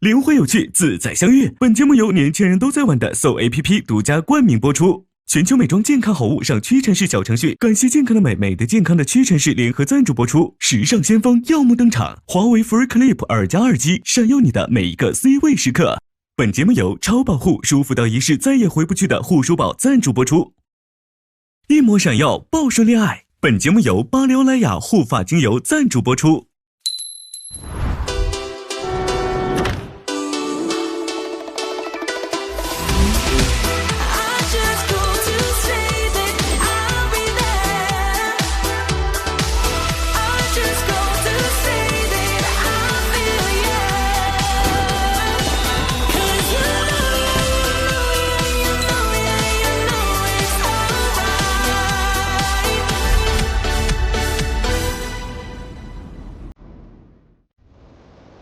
灵活有趣，自在相遇。本节目由年轻人都在玩的 So APP 独家冠名播出。全球美妆健康好物上屈臣氏小程序，感谢健康的美，美的健康的屈臣氏联合赞助播出。时尚先锋耀目登场，华为 Free Clip 2+耳机，闪耀你的每一个 C 位时刻。本节目由超保护舒服到一世再也回不去的护舒宝赞助播出。一抹闪耀，报说恋爱。本节目由巴黎欧莱雅护发精油赞助播出。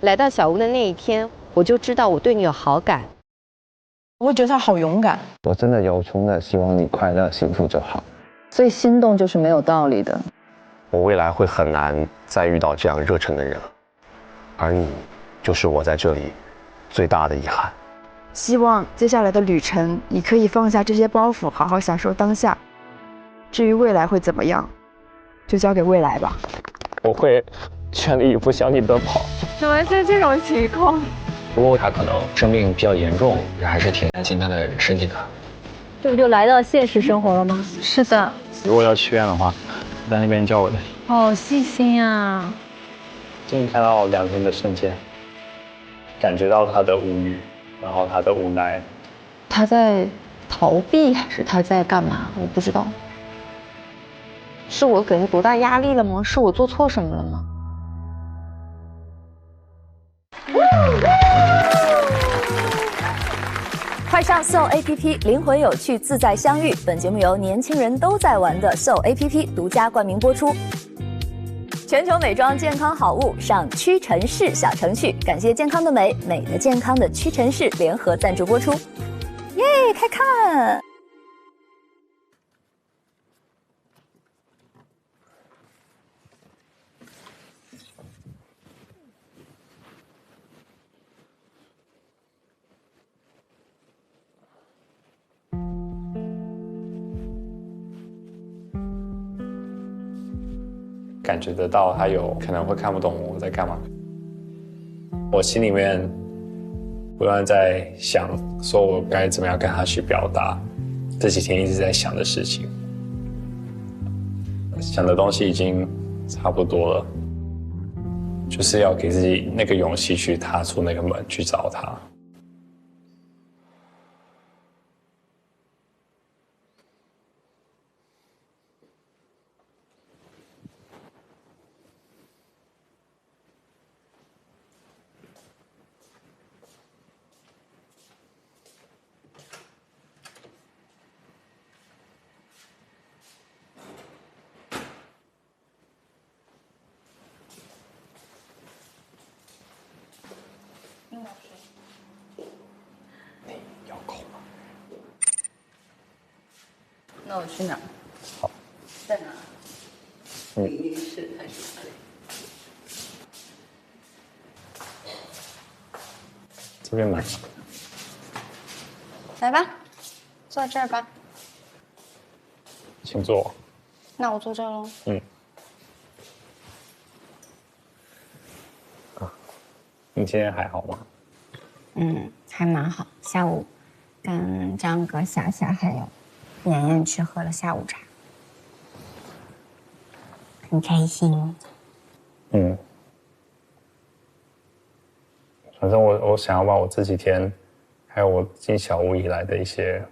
来到小屋的那一天，我就知道我对你有好感。我会觉得他好勇敢。我真的由衷的希望你快乐幸福就好。所以心动就是没有道理的。我未来会很难再遇到这样热忱的人，而你就是我在这里最大的遗憾。希望接下来的旅程，你可以放下这些包袱，好好享受当下。至于未来会怎么样，就交给未来吧。我会全力以赴向你奔跑。怎么是这种情况？不过他可能生病比较严重，还是挺担心他的身体的。这不就来到现实生活了吗？是的。如果要去医院的话，在那边叫我的。好细心啊！今天看到2天的瞬间，感觉到他的无语，然后他的无奈。他在逃避还是他在干嘛？我不知道。是我给他多大压力了吗？是我做错什么了吗？快上 So APP， 灵活有趣，自在相遇。本节目由年轻人都在玩的 So APP 独家冠名播出。全球美妆健康好物上屈臣氏小程序，感谢健康的美，美的健康的屈臣氏联合赞助播出。耶，开看！感觉得到他有可能会看不懂我在干嘛，我心里面不断在想，说我该怎么样跟他去表达这几天一直在想的事情，想的东西已经差不多了，就是要给自己那个勇气去踏出那个门去找他。那我去哪儿？好，在哪？礼仪室还是哪里？这边买。来吧，坐这儿吧。请坐。那我坐这儿喽。你今天还好吗？还蛮好。下午跟张哥、霞霞还有妍妍去喝了下午茶，很开心。反正我想要把我这几天，还有我进小屋以来的一些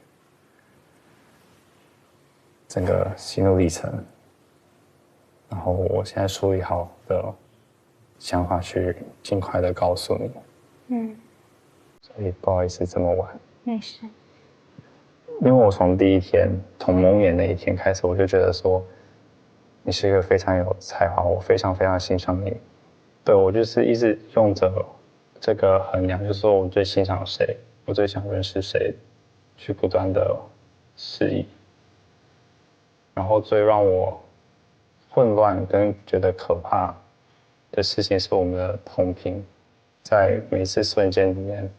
整个心路历程，然后我现在梳理好的想法去尽快的告诉你。所以不好意思这么晚。没事。因为我从第一天，从蒙眼那一天开始，我就觉得说，你是一个非常有才华，我非常非常欣赏你。对，我就是一直用着这个衡量，就是说我最欣赏谁，我最想认识谁，去不断的示意。然后最让我混乱跟觉得可怕的事情是我们的同频在每一次瞬间里面，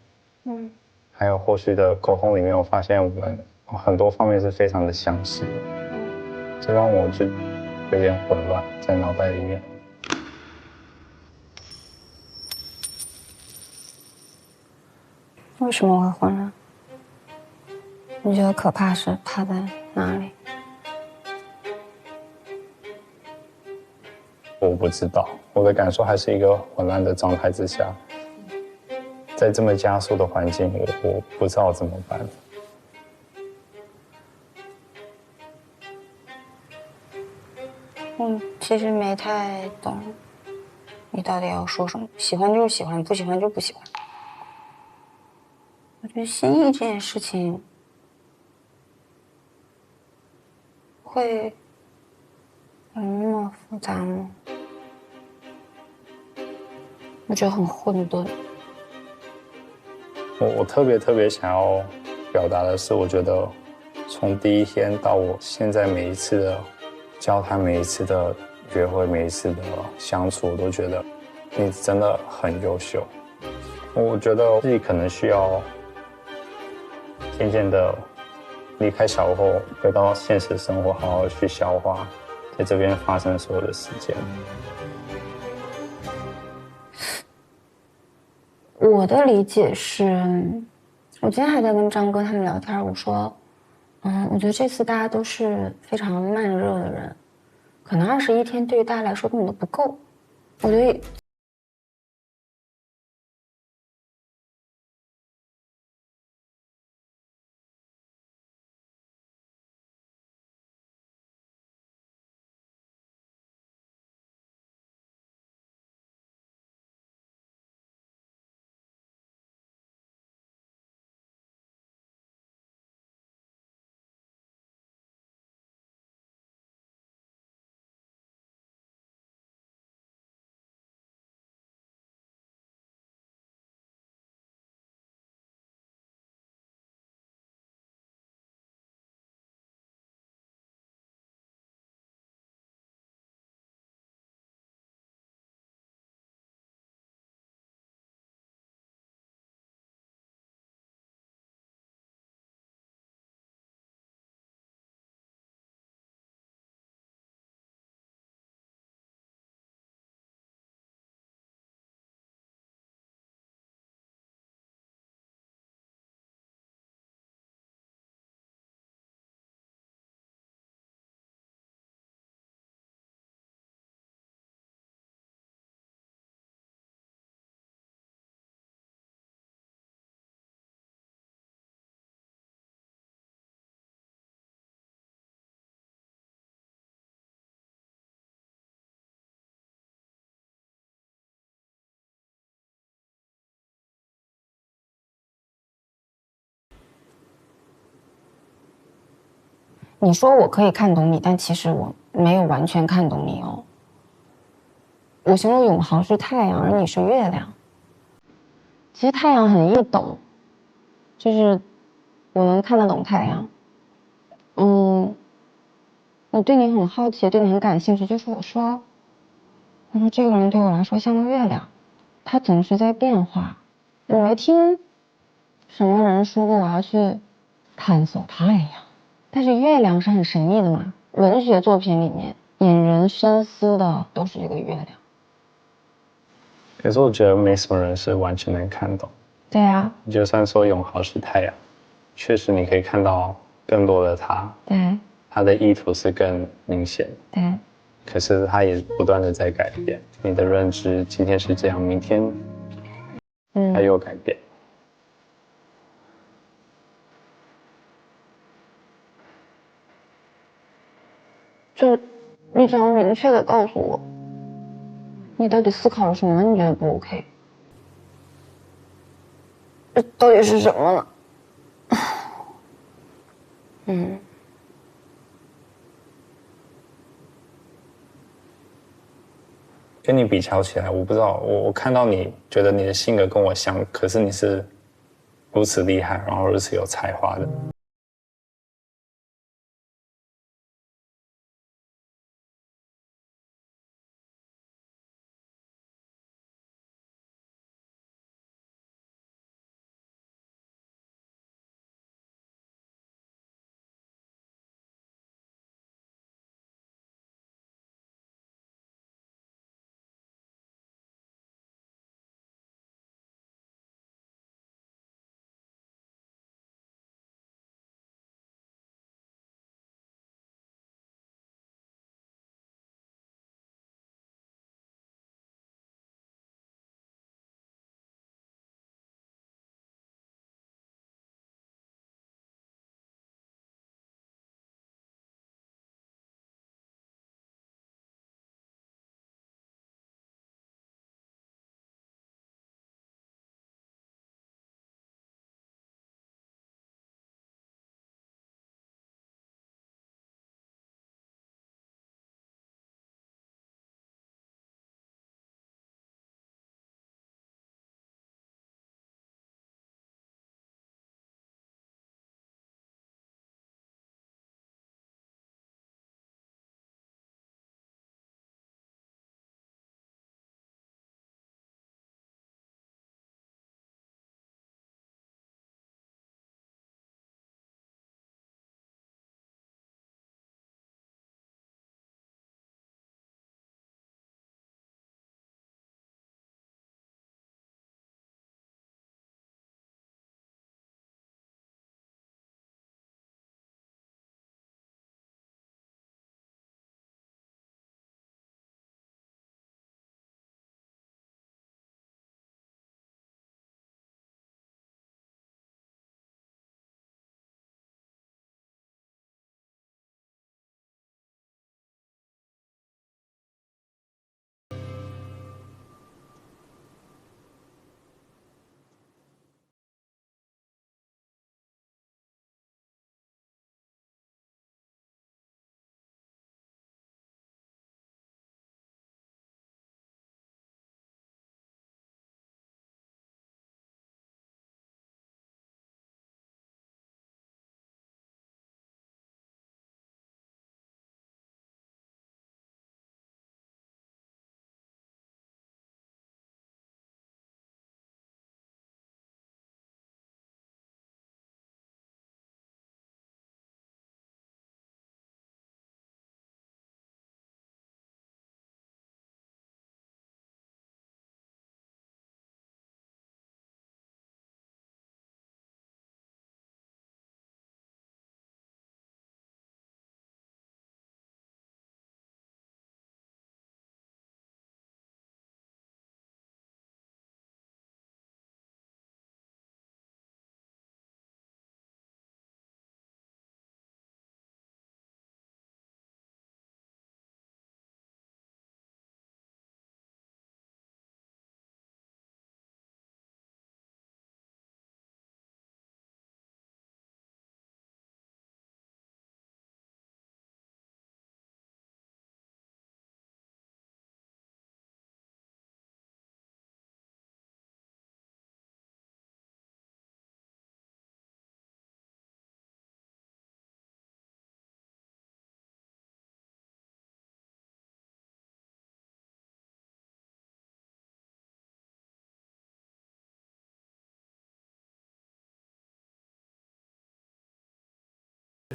还有后续的沟通里面，我发现我们很多方面是非常的相似，这让我就有点混乱在脑袋里面。为什么会混乱？你觉得可怕是怕在哪里？我不知道，我的感受还是一个混乱的状态之下，在这么加速的环境，我不知道怎么办。其实没太懂，你到底要说什么？喜欢就是喜欢，不喜欢就不喜欢。我觉得心意这件事情会有那么复杂吗？我觉得很混沌。我特别想要表达的是，我觉得从第一天到我现在每一次的交谈、每一次的约会、每一次的相处，我都觉得你真的很优秀。我觉得自己可能需要渐渐的离开小屋，回到现实生活，好好去消化在这边发生所有的事件。我的理解是，我今天还在跟张哥他们聊天，我说，我觉得这次大家都是非常慢热的人，可能21天对于大家来说根本都不够。我觉得你说我可以看懂你，但其实我没有完全看懂你哦。我形容永恒是太阳，而你是月亮。其实太阳很易懂，就是我能看得懂太阳。我对你很好奇，对你很感兴趣，就是我说这个人对我来说像个月亮，他总是在变化。我没听什么人说过我要去探索太阳，但是月亮是很神秘的嘛。文学作品里面引人深思的都是这个月亮。可是我觉得没什么人是完全能看懂。对啊，就算说永浩是太阳，确实你可以看到更多的他。对，他的意图是更明显。对，可是他也不断的在改变。你的认知今天是这样，明天还有改变。就你只要明确的告诉我，你到底思考了什么？你觉得不 OK？ 这到底是什么呢？跟你比较起来，我不知道，我看到你觉得你的性格跟我像，可是你是如此厉害，然后如此有才华的。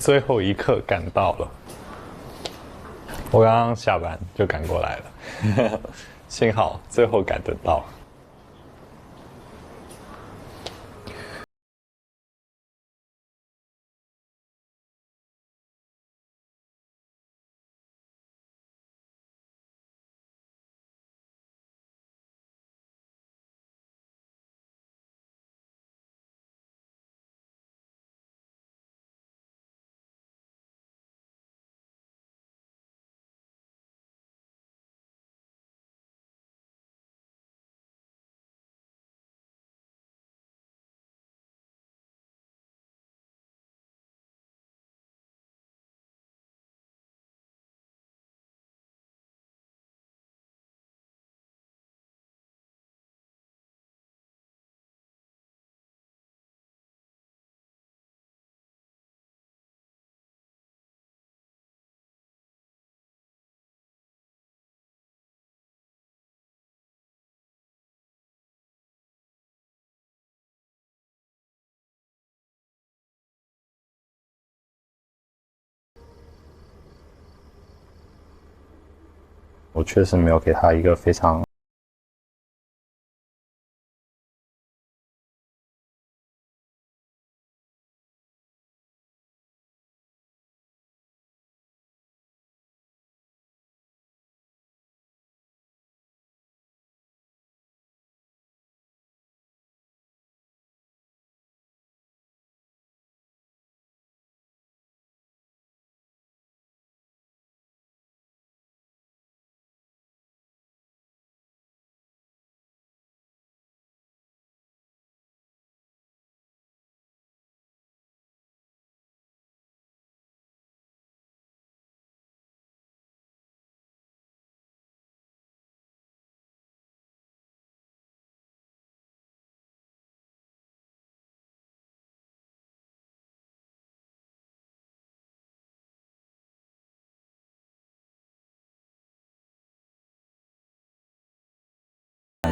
最后一刻赶到了，我刚刚下班就赶过来了，幸好最后赶得到。我确实没有给他一个非常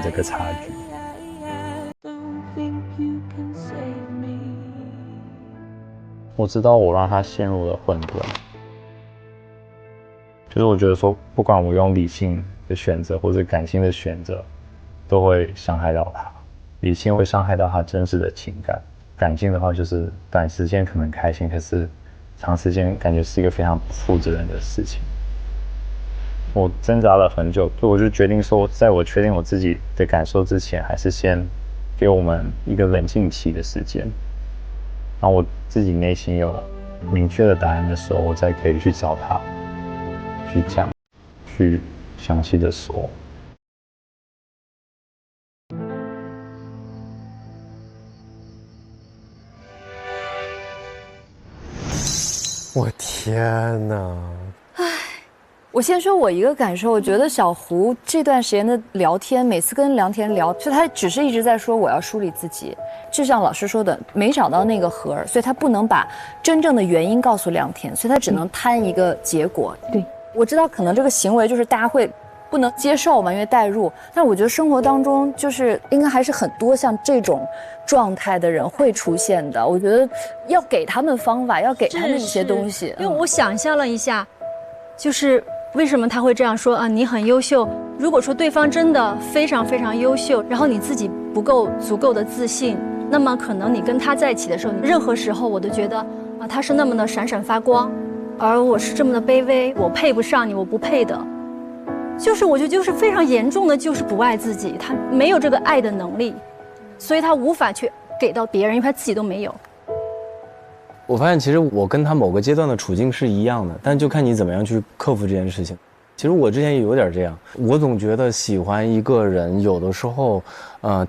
这个差距。我知道我让他陷入了混沌，就是我觉得说，不管我用理性的选择或者感性的选择，都会伤害到他。理性会伤害到他真实的情感，感性的话就是短时间可能开心，可是长时间感觉是一个非常不负责任的事情。我挣扎了很久，所以我就决定说，在我确定我自己的感受之前，还是先给我们一个冷静期的时间。然后我自己内心有明确的答案的时候，我再可以去找他，去讲，去详细的说。我天哪！我先说我一个感受，我觉得小胡这段时间的聊天，每次跟梁田聊，就他只是一直在说我要梳理自己，就像老师说的，没找到那个核，所以他不能把真正的原因告诉梁田，所以他只能摊一个结果。对，我知道可能这个行为就是大家会不能接受嘛，因为代入，但我觉得生活当中就是应该还是很多像这种状态的人会出现的。我觉得要给他们方法，要给他们一些东西。因为我想象了一下，就是为什么他会这样说啊？你很优秀。如果说对方真的非常非常优秀，然后你自己不够足够的自信，那么可能你跟他在一起的时候，任何时候我都觉得啊，他是那么的闪闪发光，而我是这么的卑微，我配不上你，我不配的。就是我觉得就是非常严重的，就是不爱自己，他没有这个爱的能力，所以他无法去给到别人，因为他自己都没有。我发现其实我跟他某个阶段的处境是一样的，但就看你怎么样去克服这件事情。其实我之前也有点这样，我总觉得喜欢一个人，有的时候，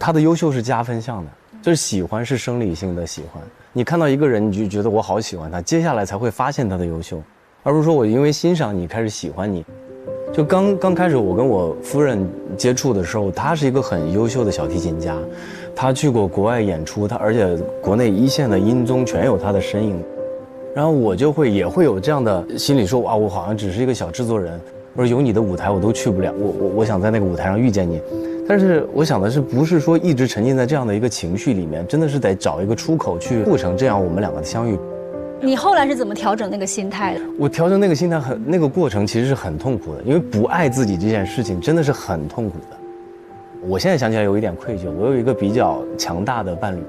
他的优秀是加分项的，就是喜欢是生理性的喜欢。你看到一个人，你就觉得我好喜欢他，接下来才会发现他的优秀，而不是说我因为欣赏你开始喜欢你。就刚开始我跟我夫人接触的时候，她是一个很优秀的小提琴家，她去过国外演出，而且国内一线的音综全有她的身影。然后我也会有这样的心理说，啊，我好像只是一个小制作人，或者有你的舞台我都去不了，我想在那个舞台上遇见你。但是我想的是，不是说一直沉浸在这样的一个情绪里面，真的是得找一个出口去促成这样我们两个的相遇。你后来是怎么调整那个心态的？我调整那个心态那个过程其实是很痛苦的，因为不爱自己这件事情真的是很痛苦的。我现在想起来有一点愧疚，我有一个比较强大的伴侣，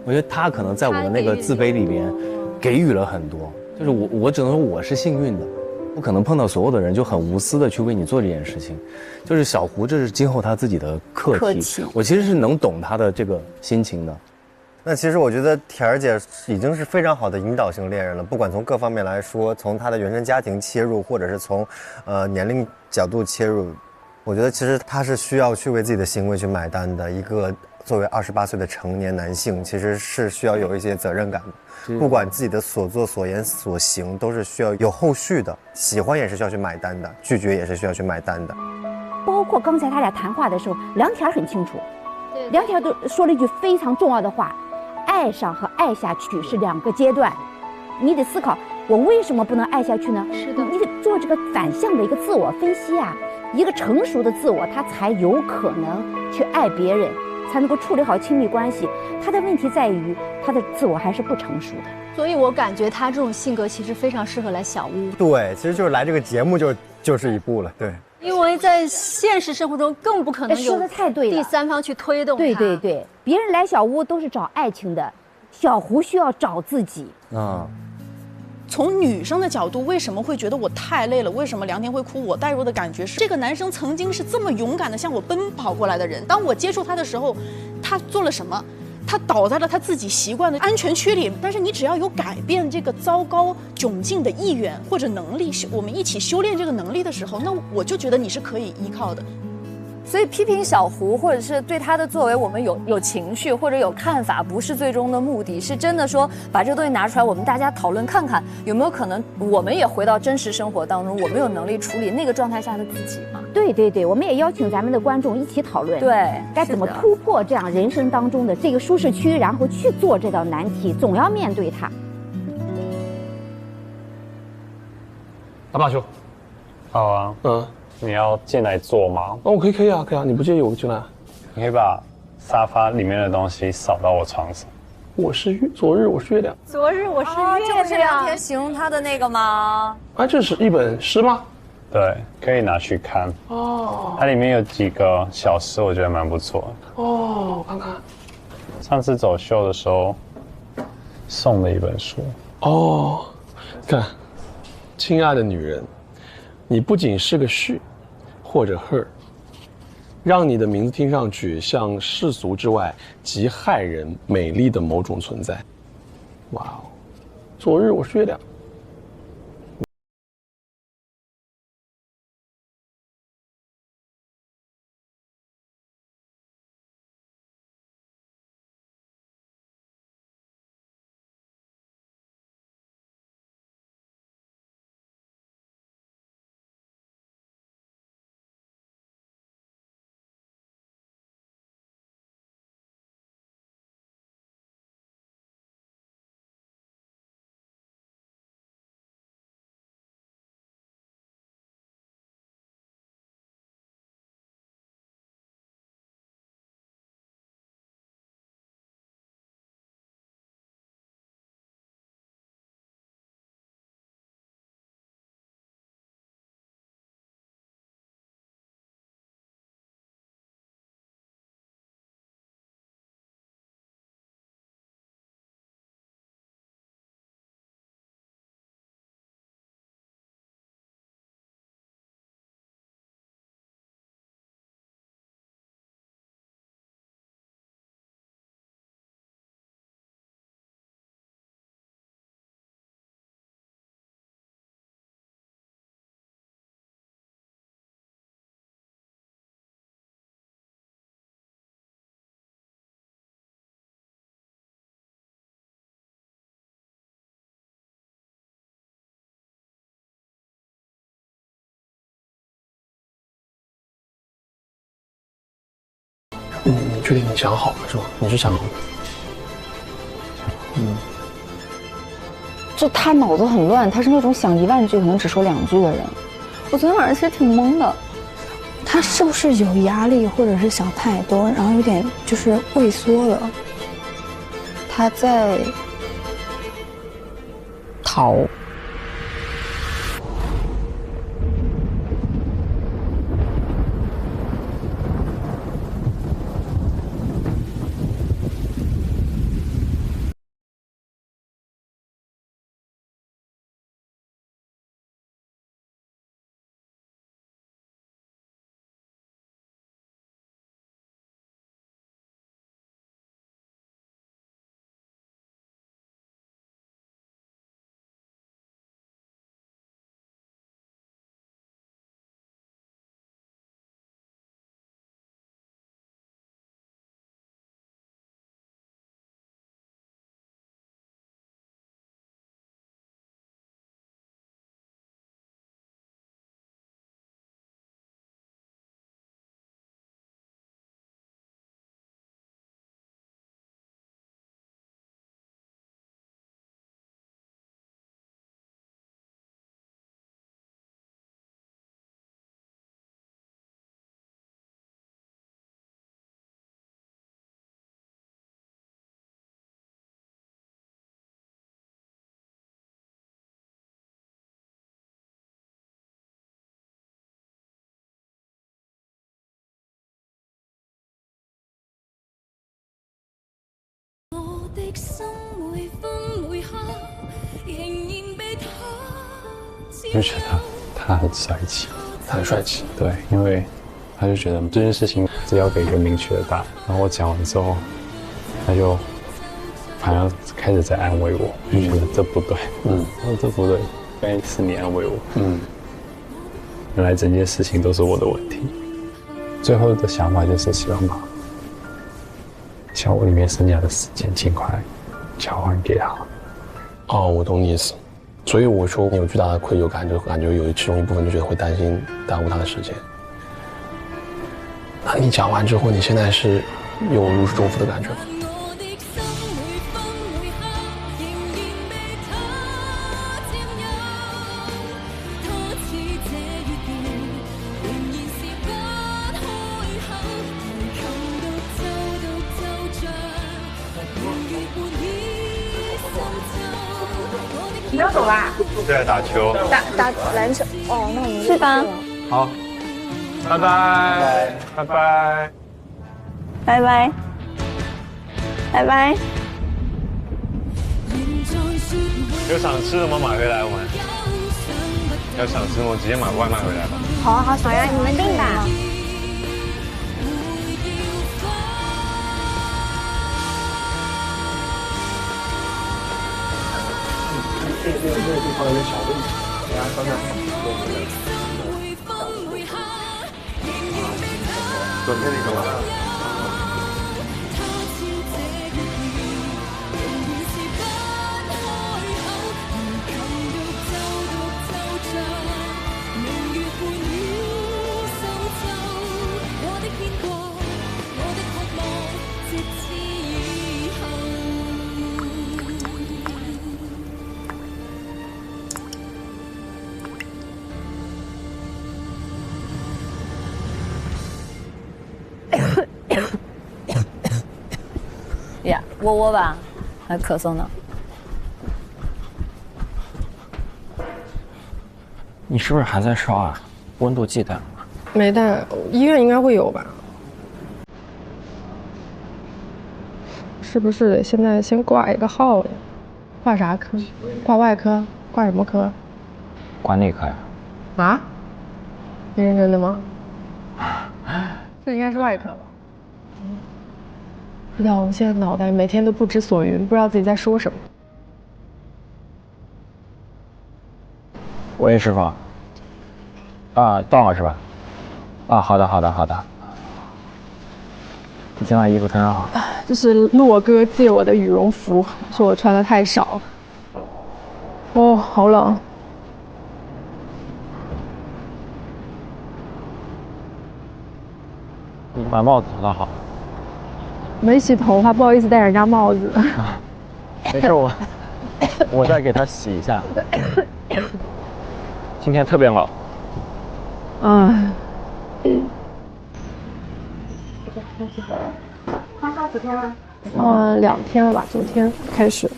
我觉得他可能在我的那个自卑里边给予了很多，就是我只能说我是幸运的，不可能碰到所有的人就很无私的去为你做这件事情。就是小胡这是今后他自己的课题，我其实是能懂他的这个心情的。那其实我觉得田儿姐已经是非常好的引导型恋人了，不管从各方面来说，从她的原生家庭切入，或者是从年龄角度切入，我觉得其实她是需要去为自己的行为去买单的。一个作为28岁的成年男性，其实是需要有一些责任感的，不管自己的所作所言所行都是需要有后续的，喜欢也是需要去买单的，拒绝也是需要去买单的。包括刚才他俩谈话的时候，梁田很清楚，梁田都说了一句非常重要的话。爱上和爱下去是2个阶段，你得思考我为什么不能爱下去呢？是的，你得做这个反向的一个自我分析啊。一个成熟的自我，他才有可能去爱别人，才能够处理好亲密关系。他的问题在于他的自我还是不成熟的。所以我感觉他这种性格其实非常适合来小屋。对，其实就是来这个节目就是一步了，对。因为在现实生活中更不可能有第三方去推动他。对对对，别人来小屋都是找爱情的，小胡需要找自己。从女生的角度，为什么会觉得我太累了？为什么梁田会哭？我带入的感觉是，这个男生曾经是这么勇敢的向我奔跑过来的人，当我接触他的时候，他做了什么？他倒在了他自己习惯的安全区里，但是你只要有改变这个糟糕窘境的意愿或者能力，我们一起修炼这个能力的时候，那我就觉得你是可以依靠的。所以批评小胡或者是对他的作为我们有情绪或者有看法，不是最终的目的，是真的说把这个东西拿出来，我们大家讨论看看有没有可能我们也回到真实生活当中，我们有能力处理那个状态下的自己嘛？对对对，我们也邀请咱们的观众一起讨论，对，该怎么突破这样人生当中的这个舒适区，然后去做这道难题，总要面对它。打把球。好啊。你要进来坐吗？哦，可以啊，你不介意我进来。你可以把沙发里面的东西扫到我床上。昨日我是月亮。昨日我是月亮，这不是梁田形容他的那个吗？啊，这是一本诗吗？对，可以拿去看。它里面有几个小诗，我觉得蛮不错的。我看看。上次走秀的时候送的一本书。看，亲爱的女人，你不仅是个she或者her，让你的名字听上去像世俗之外极骇人美丽的某种存在。哇哦，昨日我是月亮。你确定你想好了是吗？你是想好了？就他脑子很乱，他是那种想10000句可能只说2句的人。我昨天晚上其实挺懵的，他是不是有压力，或者是想太多，然后有点就是畏缩了？他在逃。就觉得他很帅气，他很帅气。对，因为他就觉得这件事情只要给一个明确的答案。然后我讲完之后，他就好像开始在安慰我，就觉得这不对，他说这不对，该是你安慰我，原来整件事情都是我的问题。最后的想法就是希望把小屋里面剩下的时间尽快交还给他。哦，我懂你意思。所以我说你有巨大的愧疚感，就感觉有其中一部分就觉得会担心耽误他的时间。那你讲完之后，你现在是有如释重负的感觉吗？你要走啦？对，打球。打篮球。哦，那我们去吧。好，拜拜，拜拜，拜拜，拜拜。有想吃的吗？买回来我们。要想吃我直接买外卖回来吧。好啊好，小丫你们定吧。这个地方有点小问题，大家刚才左边那个吧。呀，窝窝吧，还咳嗽呢。你是不是还在烧啊？温度计带了吗？没带，医院应该会有吧？是不是得现在先挂一个号呀？挂啥科？挂外科？挂什么科？挂内科呀。啊？你认真的吗？这应该是外科吧？不知道，我现在脑袋每天都不知所云，不知道自己在说什么。喂，师傅。啊，到了是吧？啊，好的，好的，好的。你今晚衣服穿好。这是洛哥借我的羽绒服，说我穿的太少。哦，好冷。你把帽子涂好。没洗头发，不好意思戴人家帽子。没事，我再给他洗一下。今天特别冷。2天了吧？昨天开始。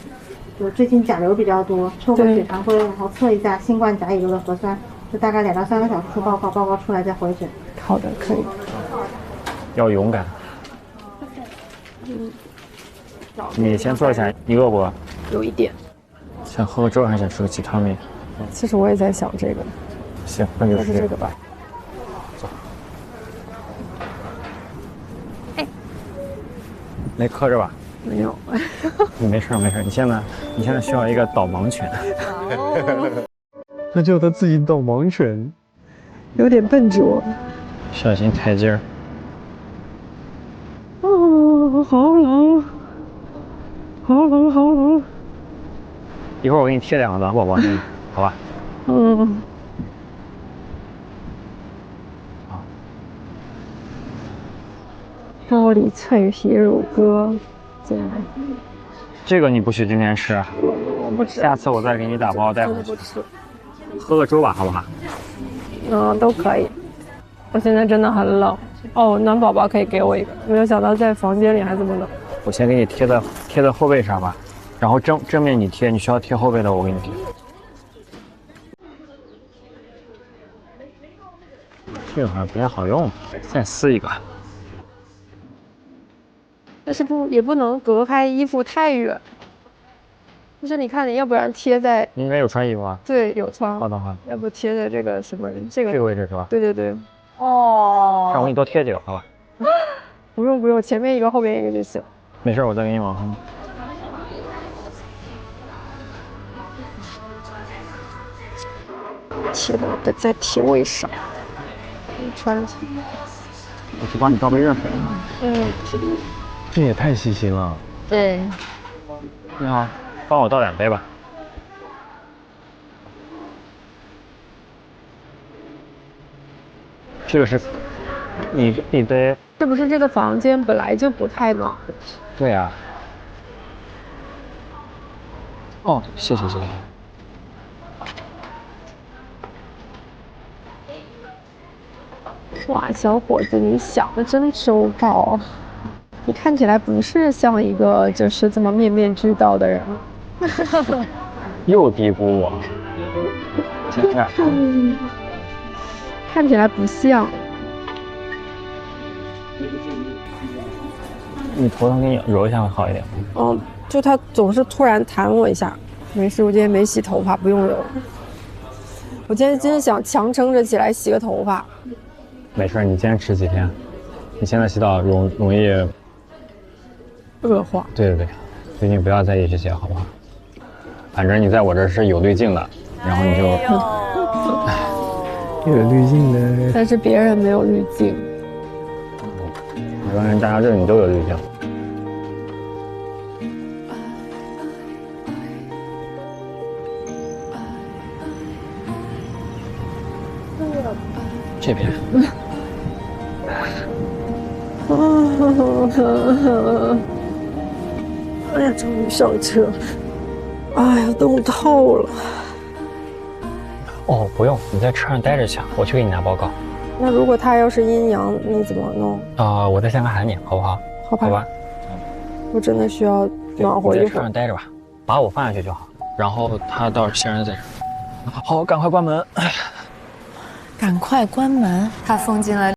就最近甲流比较多，做个血常规，然后测一下新冠甲乙流的核酸，就大概2到3个小时出报告，报告出来再回诊。好的，可以。要勇敢。你先坐下，你饿不饿？有一点。想喝个粥还是想吃个鸡汤面？其实我也在想这个。行，那就是这个吧。走。哎，没磕着吧？没有。你没事没事，你现在需要一个导盲犬。那就他自己导盲犬，有点笨拙。小心台阶儿。哦，好冷，好冷，好冷。一会儿我给你贴2个暖宝宝，好吧？嗯。高丽脆皮乳鸽，这个你不许今天吃，我不吃。下次我再给你打包带回去。不吃。喝个粥吧，好不好？都可以。我现在真的很冷。哦，暖宝宝可以给我一个，没有想到在房间里还这么冷。我先给你贴在后背上吧，然后正面你贴，你需要贴后背的我给你贴。这个好像不太好用，再撕一个。但是也不能隔开衣服太远。就是你看，你要不然贴在……你应该有穿衣服啊？对，有穿。好的好的。要不贴在这个什么这个位置是吧？对对对。哦。让我给你多贴几个，好吧？不用不用，前面一个，后面一个就行。没事，我再给你往上。贴的在体位上，穿上。我去帮你倒杯热水。这也太细心了。对。你好，帮我倒2杯吧。这个是你的。是不是这个房间本来就不太暖？对呀。哦，谢谢。哇，小伙子，你想的真周到。你看起来不是像一个就是这么面面俱到的人。又低估我。看起来不像。你头上给你揉一下会好一点。就他总是突然弹我一下。没事，我今天没洗头发，不用揉。我今天真的想强撑着起来洗个头发。没事，你坚持几天。你现在洗澡容易恶化。对，所以你不要再意去洗，好不好？反正你在我这是有滤镜的，然后你就有滤镜的。但是别人没有滤镜。每个人大家这里都有滤镜。这边。哎呀，终于上车！哎呀，冻透了。哦，不用，你在车上待着去，我去给你拿报告。那如果他要是阴阳，你怎么弄？我在线上喊你，好不好？好吧。我真的需要暖和一会儿。你在车上待着吧，把我放下去就好。然后他到时候先生在这儿。好，赶快关门。赶快关门。他封禁了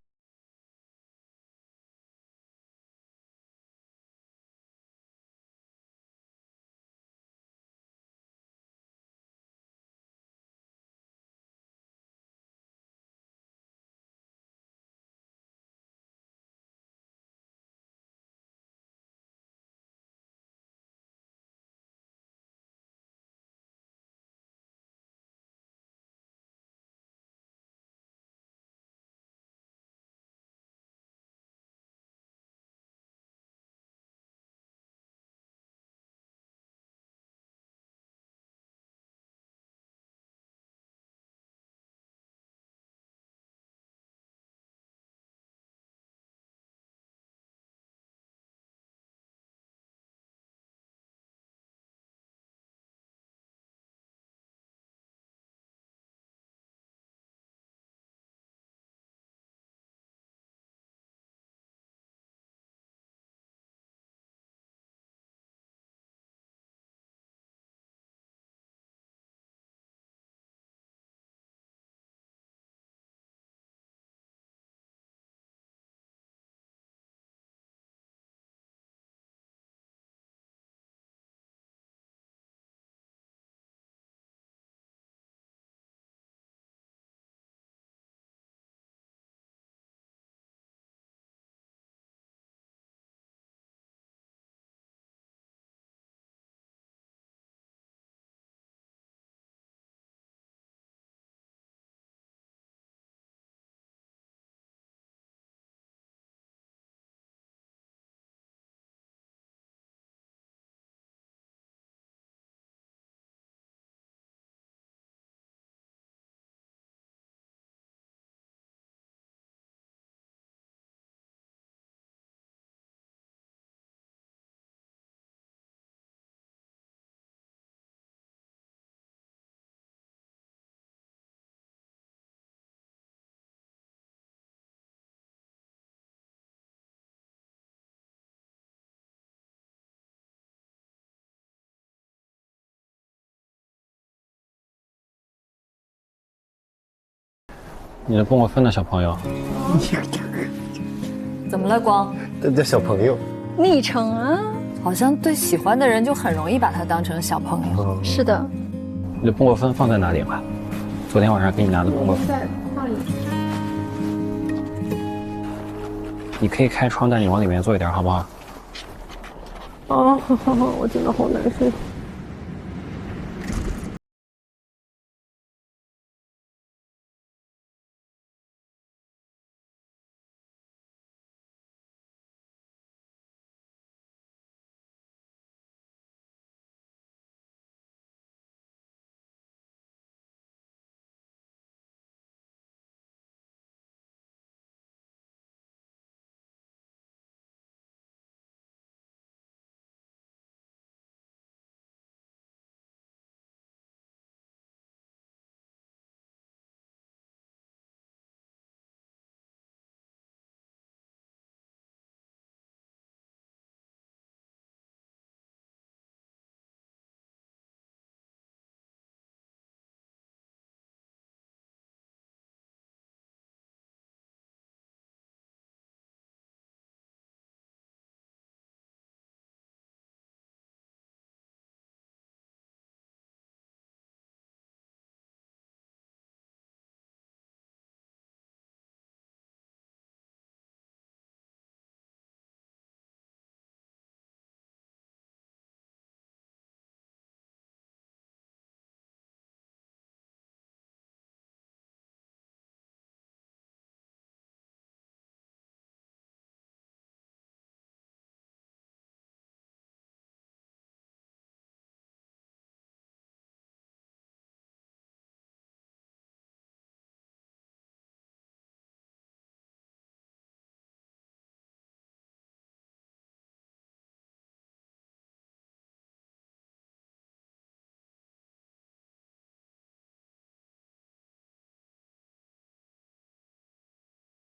你的跟我分的小朋友。怎么了，光？这小朋友。昵称啊，好像对喜欢的人就很容易把他当成小朋友。是的。你的碰过分放在哪里了？昨天晚上给你拿的碰过分。在那里。你可以开窗，但你往里面坐一点，好不好？啊，我真的好难受。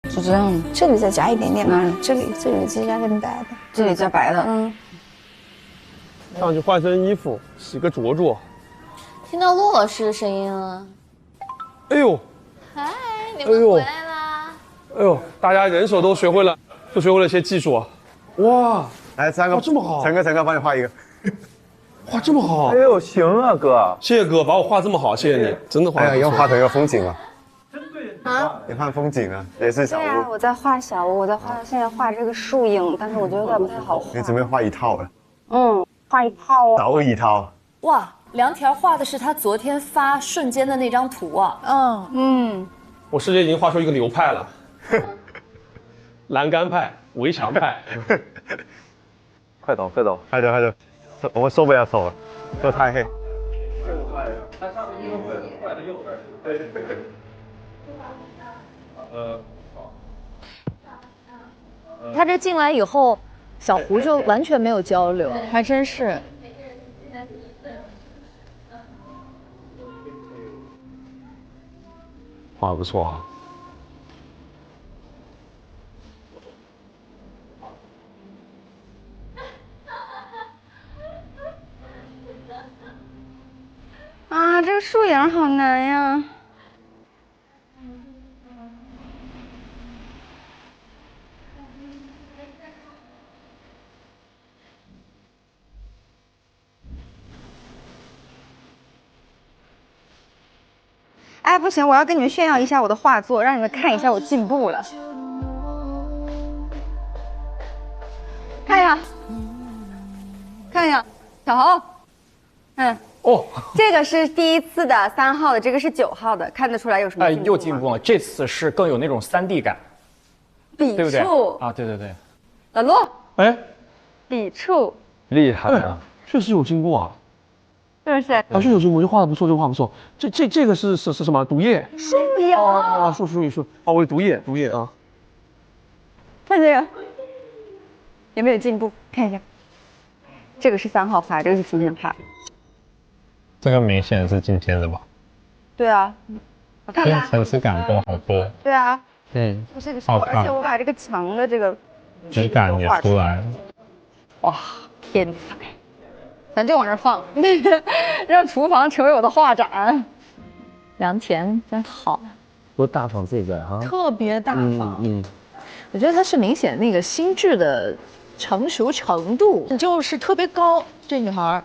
就这样，这里再加一点点吧，这里再加点白的，这里加白的，上去换身衣服，洗个着着。听到陆老师的声音了。哎呦，嗨，你们回来啦！哎呦，大家人手都学会了一些技术。哇，来3个，这么好，陈哥帮你画一个。画这么好。哎呦，行啊，哥。谢谢哥，把我画这么好，谢谢你，真的画。哎呀，要画成一个风景了。啊，你画风景啊，也是小屋。对啊，我在画小屋，现在画这个树影，但是我觉得有点不太好画。你准备画一套了？画一套哦。找一套。哇，梁条画的是他昨天发瞬间的那张图啊。我师姐已经画出一个流派了，栏杆派、围墙派。快走，我们受不了手了，都太黑。他这进来以后，小胡就完全没有交流，还真是。画得不错啊。啊，这个树影好难呀。哎，不行，我要跟你们炫耀一下我的画作，让你们看一下我进步了。看一下，小侯，这个是第一次的3号的，这个是9号的，看得出来有什么进步吗？又进步了，这次是更有那种3D 感，笔对不对？触啊，对。老陆，哎，笔触厉害啊，确实有进步啊。是不是？啊，确实有进步，就画得不错，这个是什么？毒液。树影啊，树。哦，我毒液啊。看这个有没有进步？看一下，这个是3号画，这个是今天画。这个明显是今天的吧？对啊，我看看，层次感多好多。对啊，这个好看，而且我把这个墙的这个质感也出来了。哇，天才！咱就往这儿放，让厨房成为我的画展。梁田真好，多大方自在哈，特别大方。我觉得她是明显那个心智的成熟程度就是特别高，这女孩。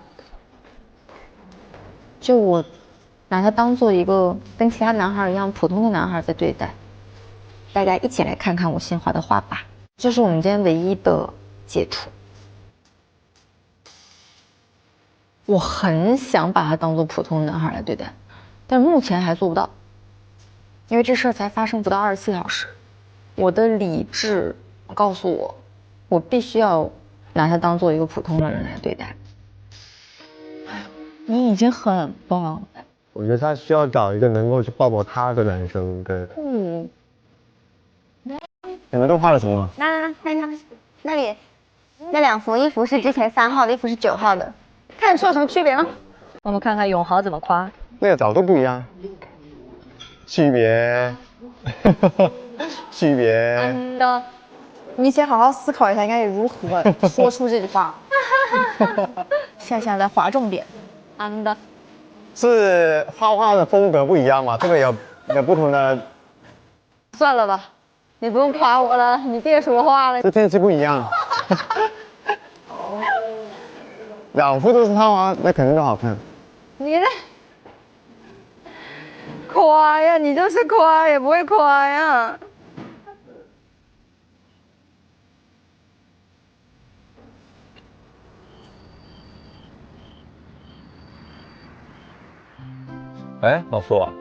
就我拿他当做一个跟其他男孩一样普通的男孩在对待。大家一起来看看我新画的画吧，这是我们今天唯一的接触。我很想把他当做普通的男孩来对待，但目前还做不到，因为这事儿才发生不到24小时。我的理智告诉我，我必须要拿他当做一个普通的人来对待。你已经很棒了。我觉得他需要找一个能够去抱抱他的男生。对。你们都画了什么？那里，那2幅，一幅是之前3号的，一幅是9号的，看出有什么区别吗？我们看看永豪怎么夸。那个角度不一样。区别。区别。你先好好思考一下，应该如何说出这句话。现在来划重点。是画画的风格不一样嘛？这个有不同的。算了吧，你不用夸我了，你别说话了。这天气不一样。2幅都是他画，那肯定都好看。你呢？夸呀，你就是夸也不会夸呀。哎，老苏啊，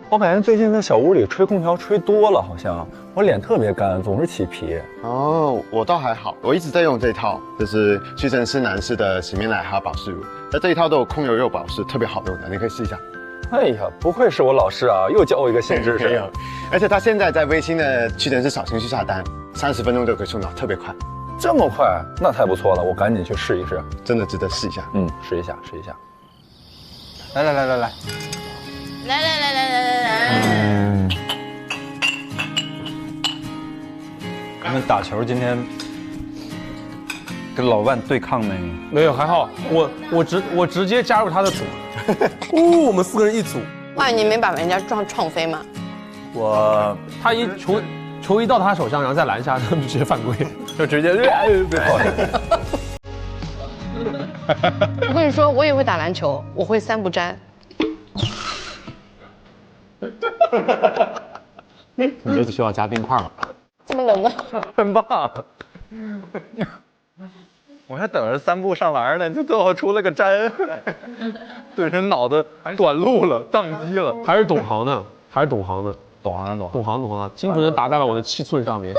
我感觉最近在小屋里吹空调吹多了，好像我脸特别干，总是起皮。哦，我倒还好，我一直在用这套，就是屈臣氏男士的洗面奶还有保湿乳，那这一套都有控油又保湿，特别好用的，你可以试一下。哎呀，不愧是我老师啊，又教我一个新知识。而且他现在在微信的屈臣氏小程序下单，30分钟就可以送到，特别快。这么快？那太不错了，我赶紧去试一试，真的值得试一下。试一下。来。来，那打球今天跟老万对抗没？没有，还好，我直接加入他的组。我们4个人一组。万一你没把人家撞飞吗？他一球一到他手上，然后再拦下，他们就直接犯规，就直接被泡。我跟你说，我也会打篮球，我会3不沾。你这次需要加冰块了。这么冷吗？很棒。我还等着3步上篮呢，就最后出了个粘，对人脑子短路了，宕机了。还是懂行的。懂行，精准的打在了我的7寸上面。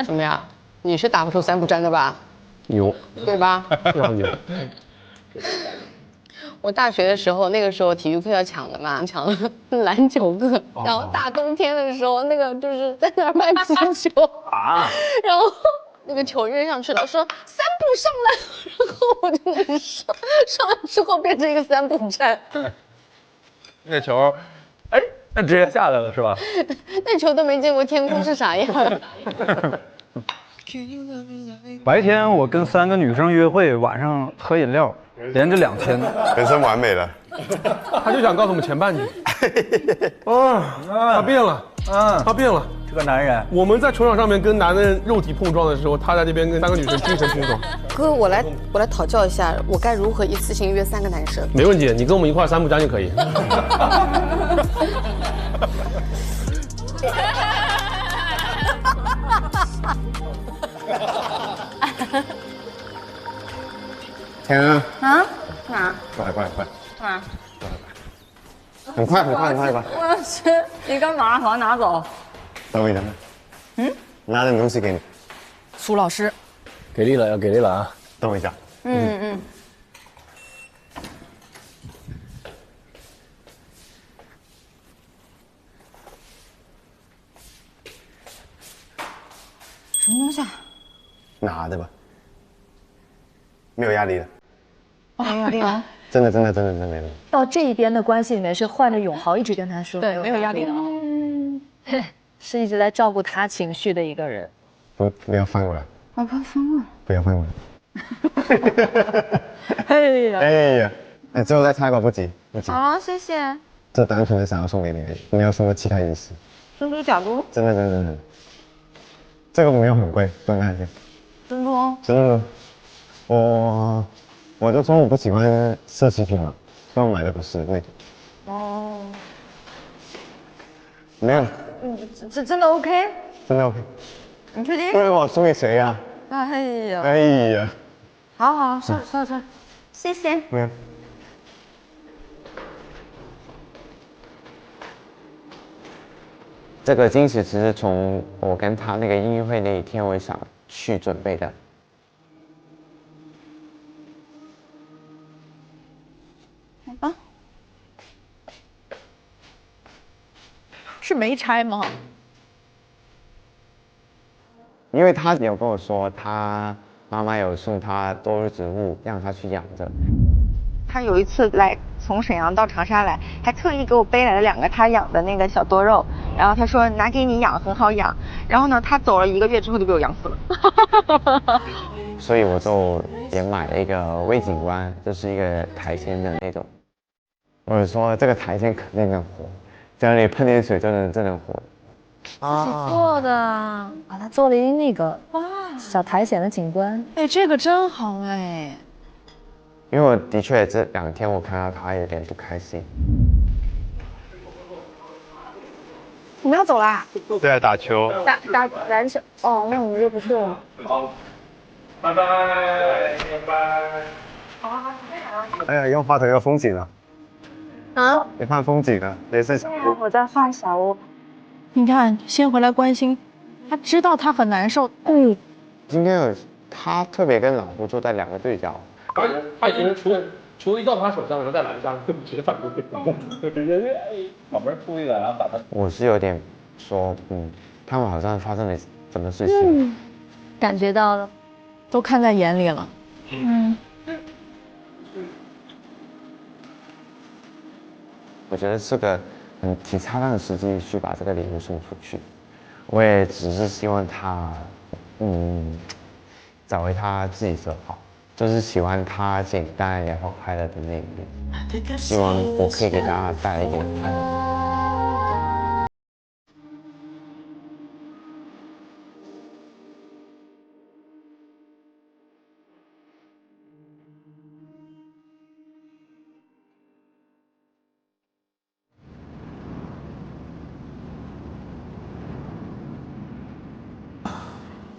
怎么样？你是打不出3不沾的吧？牛，对吧？非常牛。我大学的时候，那个时候体育课要抢的嘛，抢了篮球课，然后大冬天的时候，那个就是在那儿卖皮球啊，然后那个球扔上去了，说3步上篮，然后我就那个上来之后变成一个3不沾。那球，哎，那直接下来了是吧？那球都没见过天空是啥样。白天我跟3个女生约会，晚上喝饮料，连着2天，人生完美了。他就想告诉我们前半句。他变了，他变了。这个男人，我们在球场上面跟男人肉体碰撞的时候，他在这边跟3个女生精神碰撞。哥，我来讨教一下，我该如何一次性约3个男生？没问题，你跟我们一块3不沾就可以。天啊！哪？快！哪？很快吧。我要吃，你干嘛？把它拿走。等我一下。拿点东西给你。苏老师，给力了，要给力了啊！等我一下。什么东西啊？拿的吧。没有压力的。没有压力啊？真的没有。到这一边的关系里面是换着永豪一直跟他说，对，没有压力的啊。是一直在照顾他情绪的一个人。不要翻过来。不要翻过来。不要翻过来。哎呀，最后再擦一把，不急。好，谢谢。这单纯的想要送给你而已，没有什么其他意思。珍珠假珠，真的，这个没有很贵，不用担心。珍珠哦，真的，我就说我不喜欢奢侈品嘛，所以我买的不是那种。哦，没有，这真的 OK？ 真的 OK。你确定？不然我送给谁呀？哎呀，哎呀，好，算了，谢谢。没有。这个惊喜其实从我跟他那个音乐会那一天，我想去准备的。来吧，是没拆吗？因为他有跟我说，他妈妈有送他多肉植物，让他去养着。他有一次来从沈阳到长沙来，还特意给我背来了2个他养的那个小多肉，然后他说拿给你养很好养。然后呢，他走了1个月之后就被我养死了。所以我就也买了一个微景观，就是一个苔藓的那种。我就说这个苔藓肯定能活，只要你喷点水就能活。自己做的啊，他做了一那个小苔藓的景观。哎，这个真好哎。因为我的确这2天我看到他有点不开心。你们要走啦？对啊，打球。打篮球。哦，那我们就不去了。好，拜拜。好。哎呀，要画头要风景了。啊？你画风景了，雷射小屋。我在画小屋。你看，先回来关心，他知道他很难受。今天有他特别跟老胡坐在2个对角。他已经球一到他手上，然后再拦上，直接反攻。旁边注意了，然后把他。我是有点说，他们好像发生了什么事情。感觉到了，都看在眼里了。我觉得是个挺恰当的时机去把这个礼物送出去。我也只是希望他，找回他自己的好。就是喜欢他简单然后快乐的那一面，希望我可以给他带来一点快乐。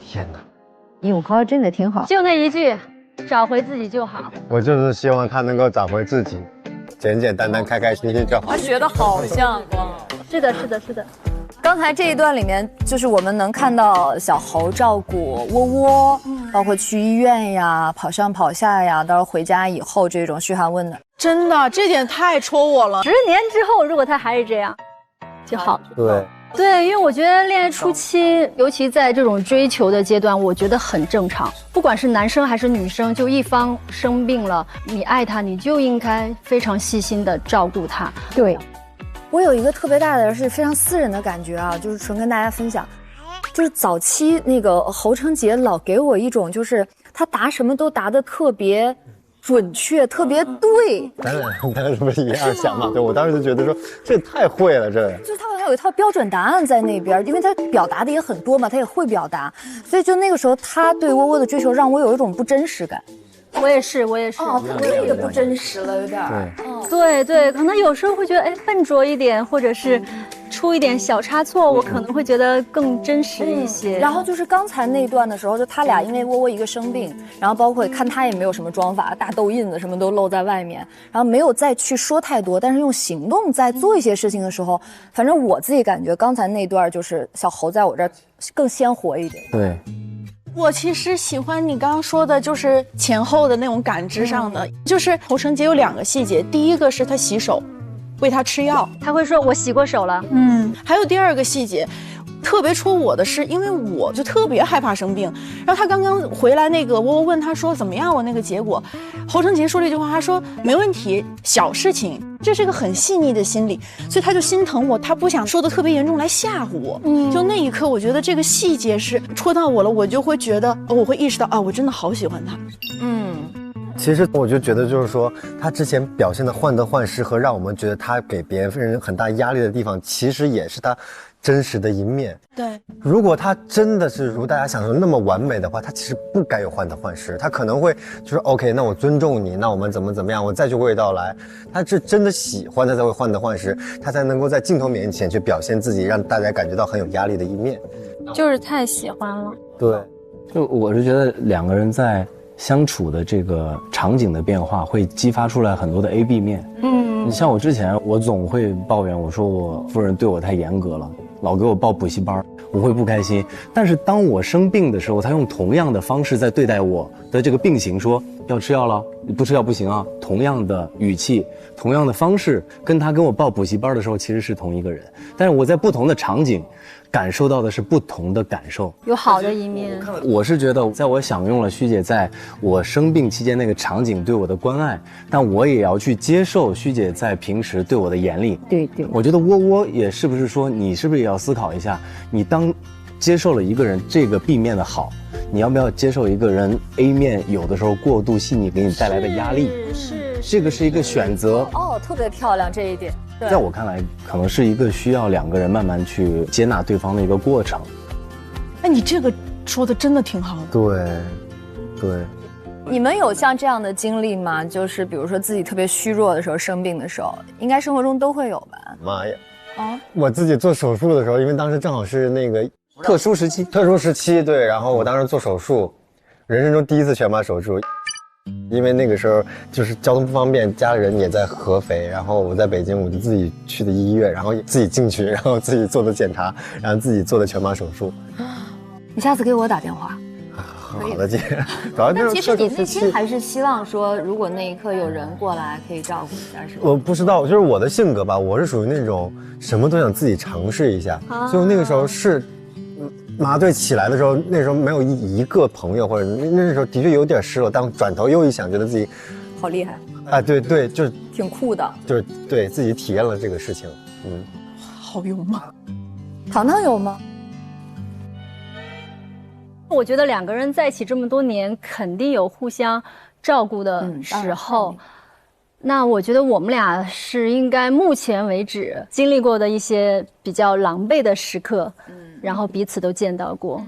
天哪，永浩真的挺好，就那一句。找回自己就好。我就是希望他能够找回自己，简简单单、开开心心就好。他学的好像，是的。刚才这一段里面，就是我们能看到小猴照顾窝窝，包括去医院呀、跑上跑下呀，到时候回家以后这种嘘寒问暖，真的这点太戳我了。10年之后，如果他还是这样，就好了。对，因为我觉得恋爱初期，尤其在这种追求的阶段，我觉得很正常。不管是男生还是女生，就一方生病了，你爱他，你就应该非常细心的照顾他。对，我有一个特别大的是非常私人的感觉啊，就是纯跟大家分享，就是早期那个侯成杰老给我一种就是他答什么都答得特别准确，特别对。当然不是一样想嘛？对，我当时就觉得说这太会了，这就是他好像有一套标准答案在那边，因为他表达的也很多嘛，他也会表达，所以就那个时候他对窝窝的追求让我有一种不真实感。我也是。哦，他对的不真实了，有点。对，可能有时候会觉得，笨拙一点，或者是出一点小差错，我可能会觉得更真实一些。然后就是刚才那段的时候，就他俩因为窝窝一个生病，然后包括看他也没有什么妆法，大痘印子什么都露在外面，然后没有再去说太多，但是用行动在做一些事情的时候，反正我自己感觉刚才那段就是小猴在我这儿更鲜活一点。对。我其实喜欢你刚刚说的，就是前后的那种感知上的，就是侯成杰有2个细节，第一个是他洗手，喂他吃药，他会说我洗过手了。还有第2个细节，特别戳我的是，因为我就特别害怕生病，然后他刚刚回来，那个我问他说怎么样，我那个结果，侯成杰说了一句话，他说没问题，小事情。这是一个很细腻的心理，所以他就心疼我，他不想说的特别严重来吓唬我。就那一刻，我觉得这个细节是戳到我了，我就会觉得，我会意识到啊，我真的好喜欢他。其实我就觉得，就是说他之前表现的患得患失和让我们觉得他给别人很大压力的地方，其实也是他真实的一面。对，如果他真的是如大家想说那么完美的话，他其实不该有患得患失，他可能会就是 OK， 那我尊重你，那我们怎么样，我再去娓道来。他是真的喜欢，他才会患得患失，他才能够在镜头面前去表现自己，让大家感觉到很有压力的一面。就是太喜欢了。对，就我是觉得两个人在相处的这个场景的变化，会激发出来很多的 A、B 面。你像我之前，我总会抱怨，我说我夫人对我太严格了，老给我报补习班，我会不开心。但是当我生病的时候，他用同样的方式在对待我的这个病情，说要吃药了，你不吃药不行啊。同样的语气，同样的方式，跟他跟我报补习班的时候，其实是同一个人，但是我在不同的场景感受到的是不同的感受，有好的一面。我是觉得，在我享用了徐姐在我生病期间那个场景对我的关爱，但我也要去接受徐姐在平时对我的严厉。对对，我觉得窝窝也是不是说，你是不是也要思考一下，你当接受了一个人这个 B 面的好，你要不要接受一个人 A 面有的时候过度细腻给你带来的压力？这个是一个选择。哦，特别漂亮这一点。在我看来，可能是一个需要两个人慢慢去接纳对方的一个过程。哎，你这个说的真的挺好的。对。你们有像这样的经历吗？就是比如说自己特别虚弱的时候，生病的时候，应该生活中都会有吧？妈呀！啊，我自己做手术的时候，因为当时正好是那个特殊时期，对，然后我当时做手术，人生中第一次全麻手术。因为那个时候就是交通不方便，家里人也在合肥，然后我在北京，我就自己去的医院，然后自己进去，然后自己做的检查，然后自己做的全麻手术。你下次给我打电话。好的，姐。主要就是其实你内心还是希望说，如果那一刻有人过来可以照顾一下，是吧？我不知道，就是我的性格吧，我是属于那种什么都想自己尝试一下，所以那个时候是。麻醉起来的时候，那时候没有一个朋友，或者那时候的确有点失落，但转头又一想，觉得自己好厉害。哎，对，就是挺酷的，就是对自己体验了这个事情。好有吗？糖糖有吗？我觉得两个人在一起这么多年，肯定有互相照顾的时候。那我觉得我们俩是应该目前为止经历过的一些比较狼狈的时刻，然后彼此都见到过。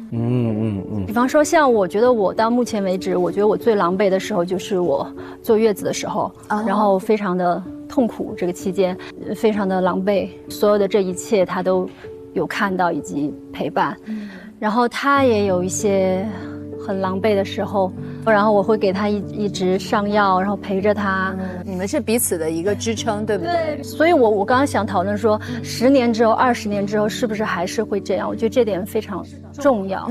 比方说，像我觉得我到目前为止，我觉得我最狼狈的时候就是我坐月子的时候，然后非常的痛苦，这个期间非常的狼狈，所有的这一切他都有看到以及陪伴，然后他也有一些很狼狈的时候，然后我会给他一直上药，然后陪着他。你们是彼此的一个支撑，对不对？对，所以我刚刚想讨论说，10年之后、20年之后，是不是还是会这样？我觉得这点非常重要。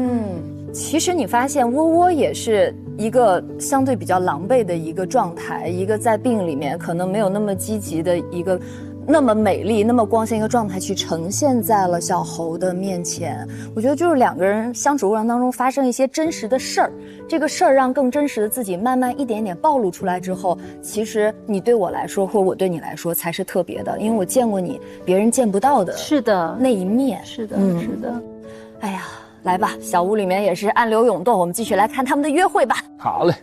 其实你发现窝窝也是一个相对比较狼狈的一个状态，一个在病里面可能没有那么积极的一个。那么美丽、那么光鲜一个状态去呈现在了小侯的面前，我觉得就是两个人相处过程当中发生一些真实的事儿，这个事儿让更真实的自己慢慢一点点暴露出来之后，其实你对我来说，或者我对你来说才是特别的，因为我见过你别人见不到的，是的那一面，是的，是的。哎呀，来吧，小屋里面也是暗流涌动，我们继续来看他们的约会吧。好嘞。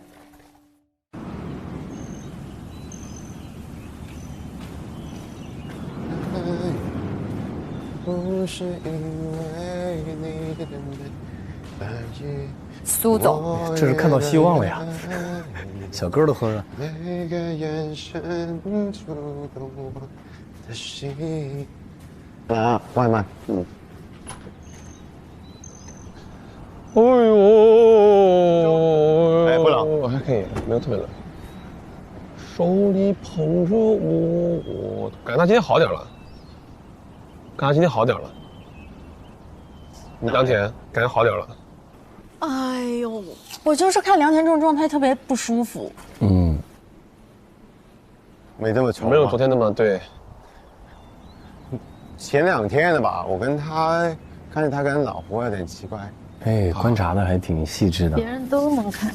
不是因为你的而已。苏总，这是看到希望了呀！小歌都喝了。每个眼神触动我的心。啊，外卖。哎呦，哎，不冷，还可以，没有特别冷。手里捧着我，感觉他今天好点了。感觉今天好点了，梁田感觉好点了。哎呦，我就是看梁田这种状态特别不舒服。没这么愁，没有昨天那么对。前2天的吧，我跟他看见他跟老婆有点奇怪。哎，观察的还挺细致的。别人都能看。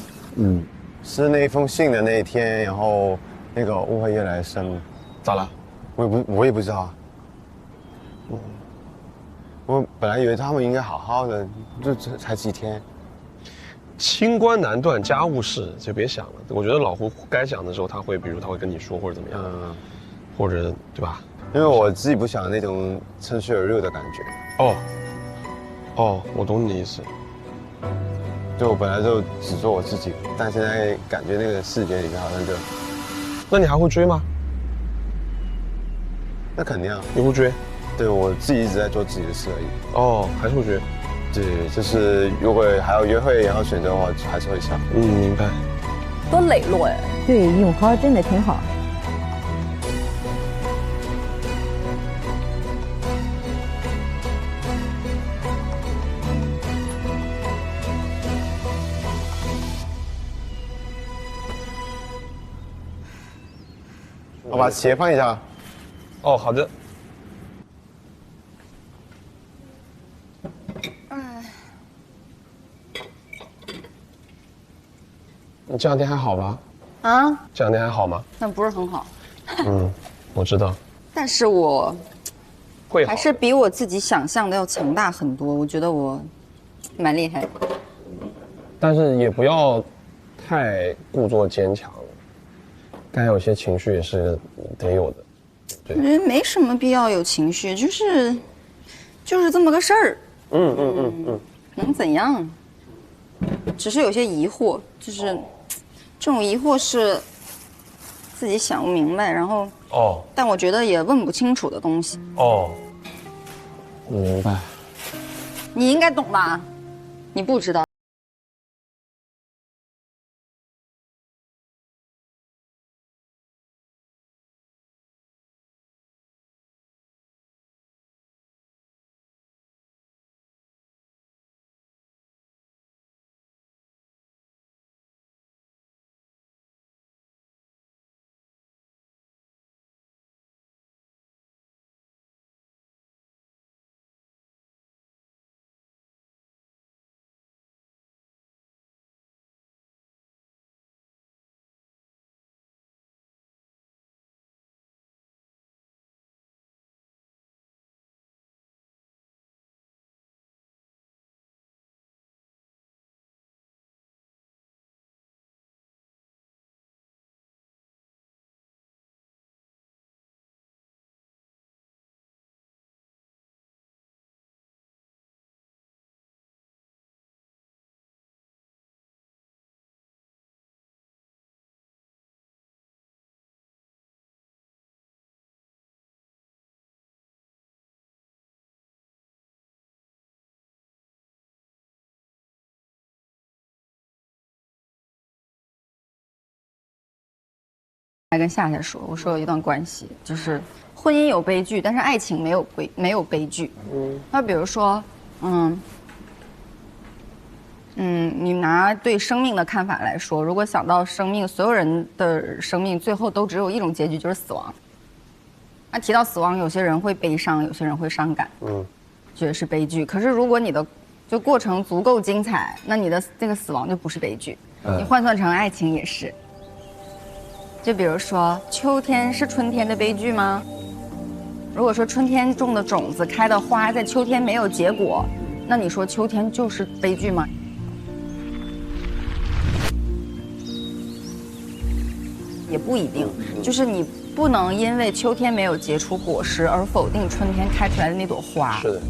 是那封信的那一天，然后那个误会越来越深。咋了？我也不知道。我本来以为他们应该好好的，就才几天，清官难断家务事，就别想了。我觉得老胡该讲的时候，他会，比如他会跟你说，或者怎么样，或者对吧？因为我自己不想那种趁虚而入的感觉。哦，我懂你的意思。就我本来就只做我自己，但现在感觉那个世界里面好像就……那你还会追吗？那肯定啊。你会追？对，我自己一直在做自己的事而已。哦，还是会追。对，就是如果还要约会，然后选择的话，还是会想。明白。多磊落哎。对，永豪真的挺好。我把鞋放一下。哦，好的。你这两天还好吧？啊？这两天还好吗？但不是很好。我知道。但是我会还是比我自己想象的要强大很多。我觉得我蛮厉害的。但是也不要太故作坚强，该有些情绪也是得有的。对，我觉得没什么必要有情绪，就是这么个事儿。能怎样？只是有些疑惑，就是这种疑惑是自己想不明白，然后但我觉得也问不清楚的东西。明白。你应该懂吧？你不知道。还跟夏夏说，我说有一段关系，就是婚姻有悲剧，但是爱情没有悲剧。那比如说，你拿对生命的看法来说，如果想到生命，所有人的生命最后都只有一种结局，就是死亡。那提到死亡，有些人会悲伤，有些人会伤感，觉得是悲剧。可是如果你的就过程足够精彩，那你的这个死亡就不是悲剧。你换算成爱情也是。就比如说，秋天是春天的悲剧吗？如果说春天种的种子开的花在秋天没有结果，那你说秋天就是悲剧吗？也不一定，就是你不能因为秋天没有结出果实而否定春天开出来的那朵花。是的。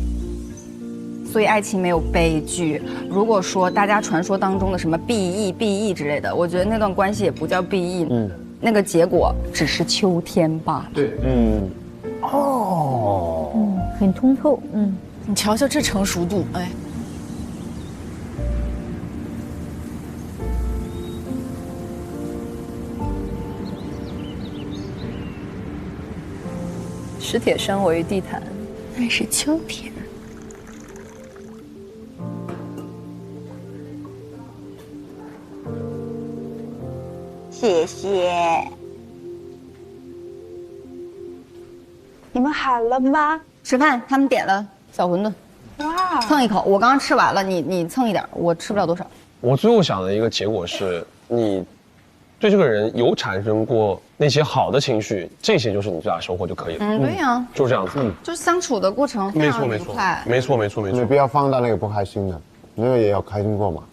所以爱情没有悲剧。如果说大家传说当中的什么 BE 之类的，我觉得那段关系也不叫 BE。那个结果只是秋天罢了。对，很通透。你瞧瞧这成熟度，哎。史铁生为地毯，那是秋天。谢谢。你们好了吗？吃饭，他们点了小馄饨。哇！蹭一口，我刚刚吃完了，你蹭一点，我吃不了多少。我最后想的一个结果是，你对这个人有产生过那些好的情绪，这些就是你最大的收获就可以了。对呀，就是这样子。就是相处的过程非常愉快。没错。没必要放大那个不开心的，那个也要开心过嘛。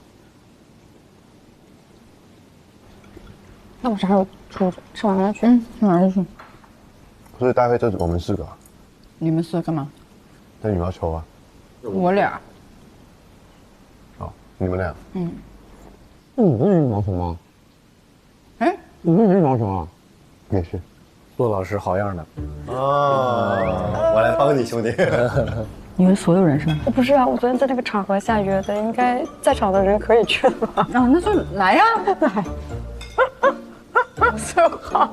那我啥时候出去？吃完了去。吃完了去。所以待会就我们4个。你们4个干嘛？打羽毛球啊。我俩。哦，你们俩。那你不是羽毛球吗？哎，你不是羽毛球啊？也是。骆老师好样的。哦，我来帮你，兄弟。你们所有人是吗？不是啊，我昨天在那个场合下约的，应该在场的人可以去了吧？啊，那就来呀，来。好。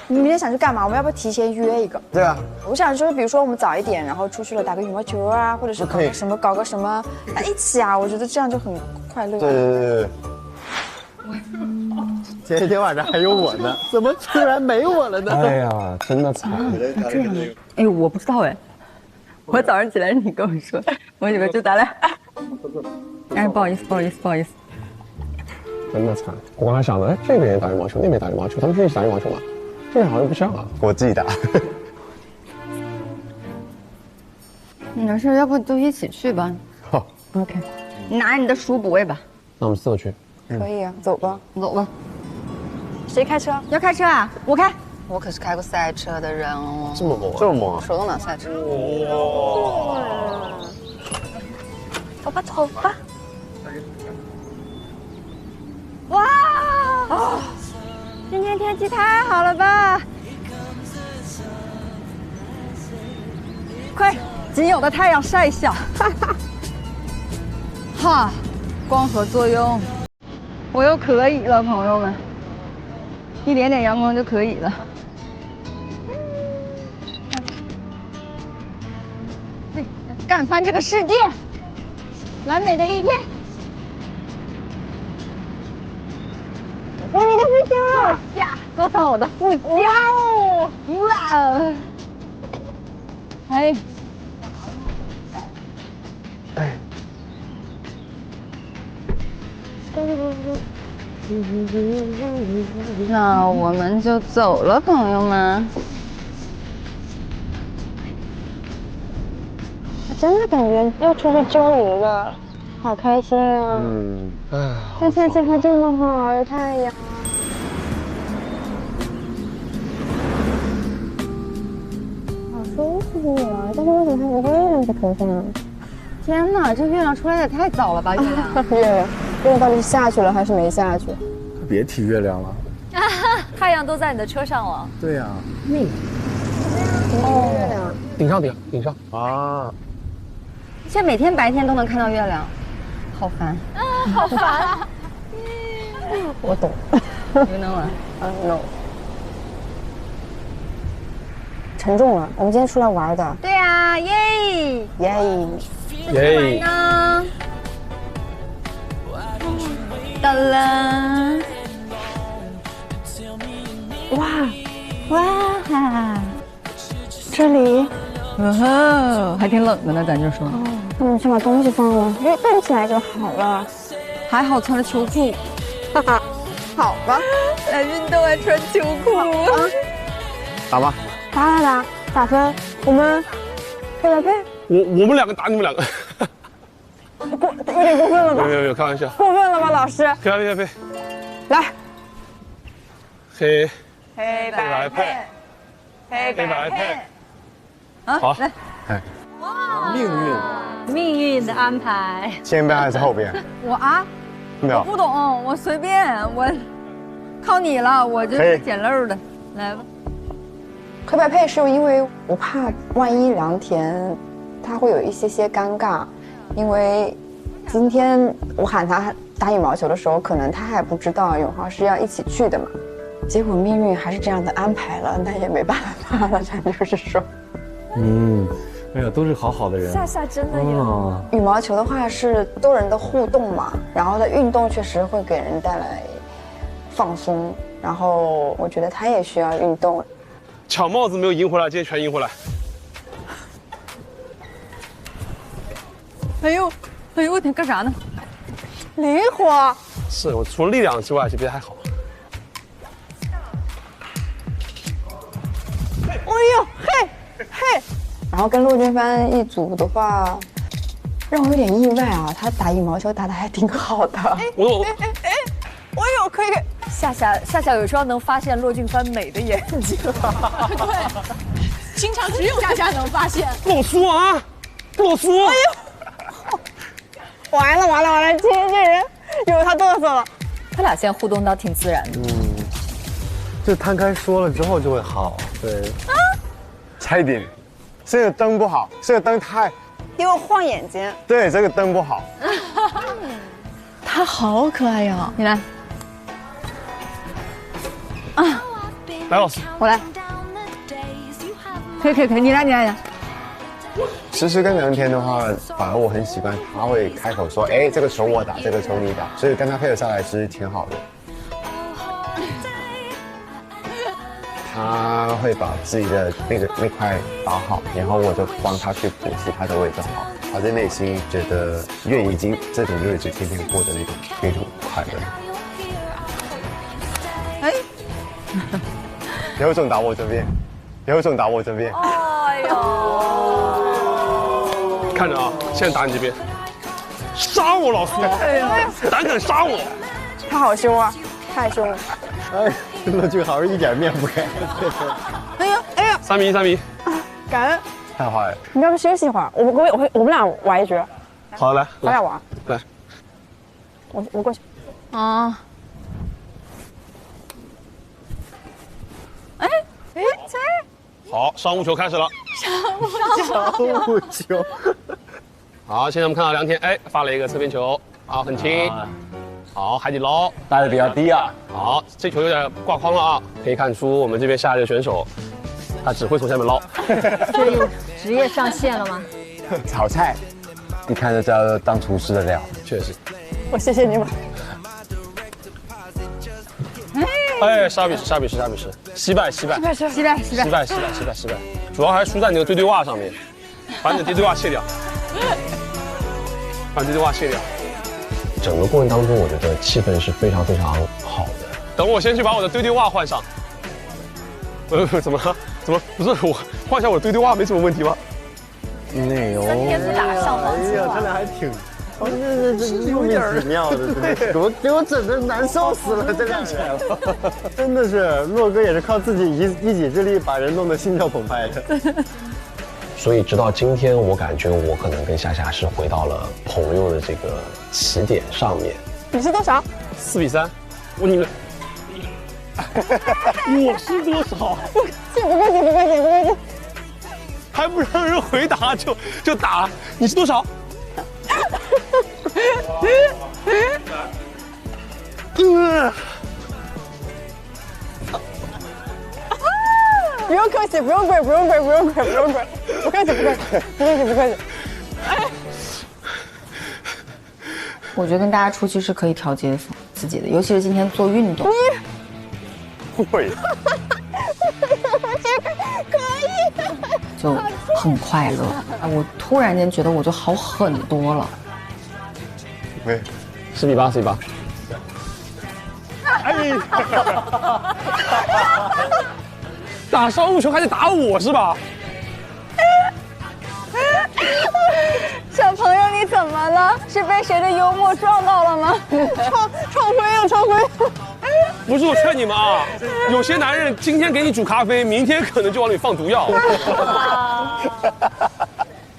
你明天想去干嘛？我们要不要提前约一个？对啊。我想说，比如说我们早一点，然后出去了打个羽毛球啊，或者是搞个什么，一起啊，我觉得这样就很快乐。对。前一天晚上还有我呢，怎么突然没我了呢？哎呀，真的惨。这样。哎，我不知道哎，我早上起来你跟我说，我以为就咱俩。哎，不好意思。真的惨。我刚才想的，哎，这边也打羽毛球，那边打羽毛球，他们是一起打羽毛球吗？这好像不像啊。我自己打。没事，要不就一起去吧。好。OK。你拿你的书补位吧。那我们4个去。可以啊，走吧。谁开车？要开车啊？我开。我可是开过赛车的人哦。这么猛？这么猛？手动挡赛车。走吧。哇！哦，今天天气太好了吧！快，仅有的太阳晒一下。哈，光合作用，我又可以了，朋友们，一点点阳光就可以了。干翻这个世界，完美的一天。我你的腹肌呀，多操我的腹肌！哇哦！哎，那我们就走了，朋友们。我真的感觉要出去揪一个，好开心啊！这天气还这么好，有太阳。好舒服啊！但是为什么还有月亮在头上？天哪，这月亮出来的也太早了吧！月亮到底是下去了还是没下去？别提月亮了。太阳都在你的车上了。对呀。月亮。顶上啊！现在每天白天都能看到月亮，好烦。好烦。我懂。你能玩？No。沉重了，我们今天出来玩的。对啊，耶！耶！呢？到了！哇！这里，还挺冷的呢，咱就说。那我们先把东西放了，因为动起来就好了。还好穿了秋裤。哈哈，好吧。来运动还穿秋裤。打吧。打分，我们配来配。我们2个打你们2个。有点过分了吧？没有，开玩笑。过分了吧，老师？配。来。黑白配。黑白配。好，来。命运的安排。前边还是后边？我不懂，我随便，我靠你了，我就是捡漏的。来吧。黑白配是因为我怕万一良田他会有一些尴尬，因为今天我喊他打羽毛球的时候，可能他还不知道永浩是要一起去的嘛，结果命运还是这样的安排了，那也没办法了，咱就是说，哎呀，都是好的人。夏真的有。羽毛球的话是多人的互动嘛，然后的运动确实会给人带来放松，然后我觉得他也需要运动。抢帽子没有赢回来，今天全赢回来。哎呦，我天，干啥呢？灵活。是我除了力量之外，就别的还好。哎呦，嘿。然后跟骆军帆一组的话，让我有点意外啊，他打羽毛球打得还挺好的。我。哎呦，可以。夏夏有时候能发现骆俊帆美的眼睛，对，经常只有夏夏能发现。洛苏啊，洛苏！哎呦，完了，今天这人有他嘚瑟了。他俩现在互动倒挺自然的。就摊开说了之后就会好。对。啊！差一点，这个灯不好，这个灯太……给我晃眼睛。对，这个灯不好。他好可爱呀！你来。啊！来，老师，我来。可以，你来。诗诗跟梁天的话，反而我很习惯他会开口说：“哎，这个球我打，这个球你打。”所以跟他配合下来其实挺好的。他会把自己的那块打好，然后我就帮他去补其他的位置好。他在内心觉得愿意这种日子天天过的那种快乐。哎，有种打我这边，有种打我这边。哎呦！看着啊，现在打你这边，杀我老苏！哎呀，胆敢杀我！他好凶啊，太凶了。哎，骆俊豪是一点面不改。哎呀！3比1，3比1。感恩。太坏了。你要不休息一会儿？我们俩玩一局。好，来，咱俩玩。来。我过去。啊。哎，好，商务球开始了。商务球。好，现在我们看到梁天，哎，发了一个侧边球，啊，很轻。好，海底捞带的比较低啊。好，这球有点挂筐了啊，可以看出我们这边下一个选手，他只会从下面捞。这有职业上线了吗？炒菜，一看就知道当厨师的料。确实。我谢谢你们。哎，杀比10，惜败。主要还是输在你的对袜上面，把你的对袜卸掉，整个过程当中，我觉得气氛是非常非常好的。等我先去把我的对袜换上。怎么不是我换下我的对袜没什么问题吗？内容。3天不打上黄期了。他俩还挺。这有点妙的，给我整的难受死了，这两人，真的是骆哥也是靠自己一己之力把人弄得心跳澎湃的。所以直到今天，我感觉我可能跟夏夏是回到了朋友的这个起点上面。你是多少？4比3，你们，我是多少？不客气，还不让人回答就打，你是多少？不用客气，不用跪，不客气。我觉得跟大家出去是可以调节自己的，尤其是今天做运动。会。可以。就很快乐。我突然间觉得我就好很多了。对，4比8。哎，打商务球还得打我是吧？小朋友，你怎么了？是被谁的幽默撞到了吗？创辉！不是我劝你们啊，有些男人今天给你煮咖啡，明天可能就往里放毒药。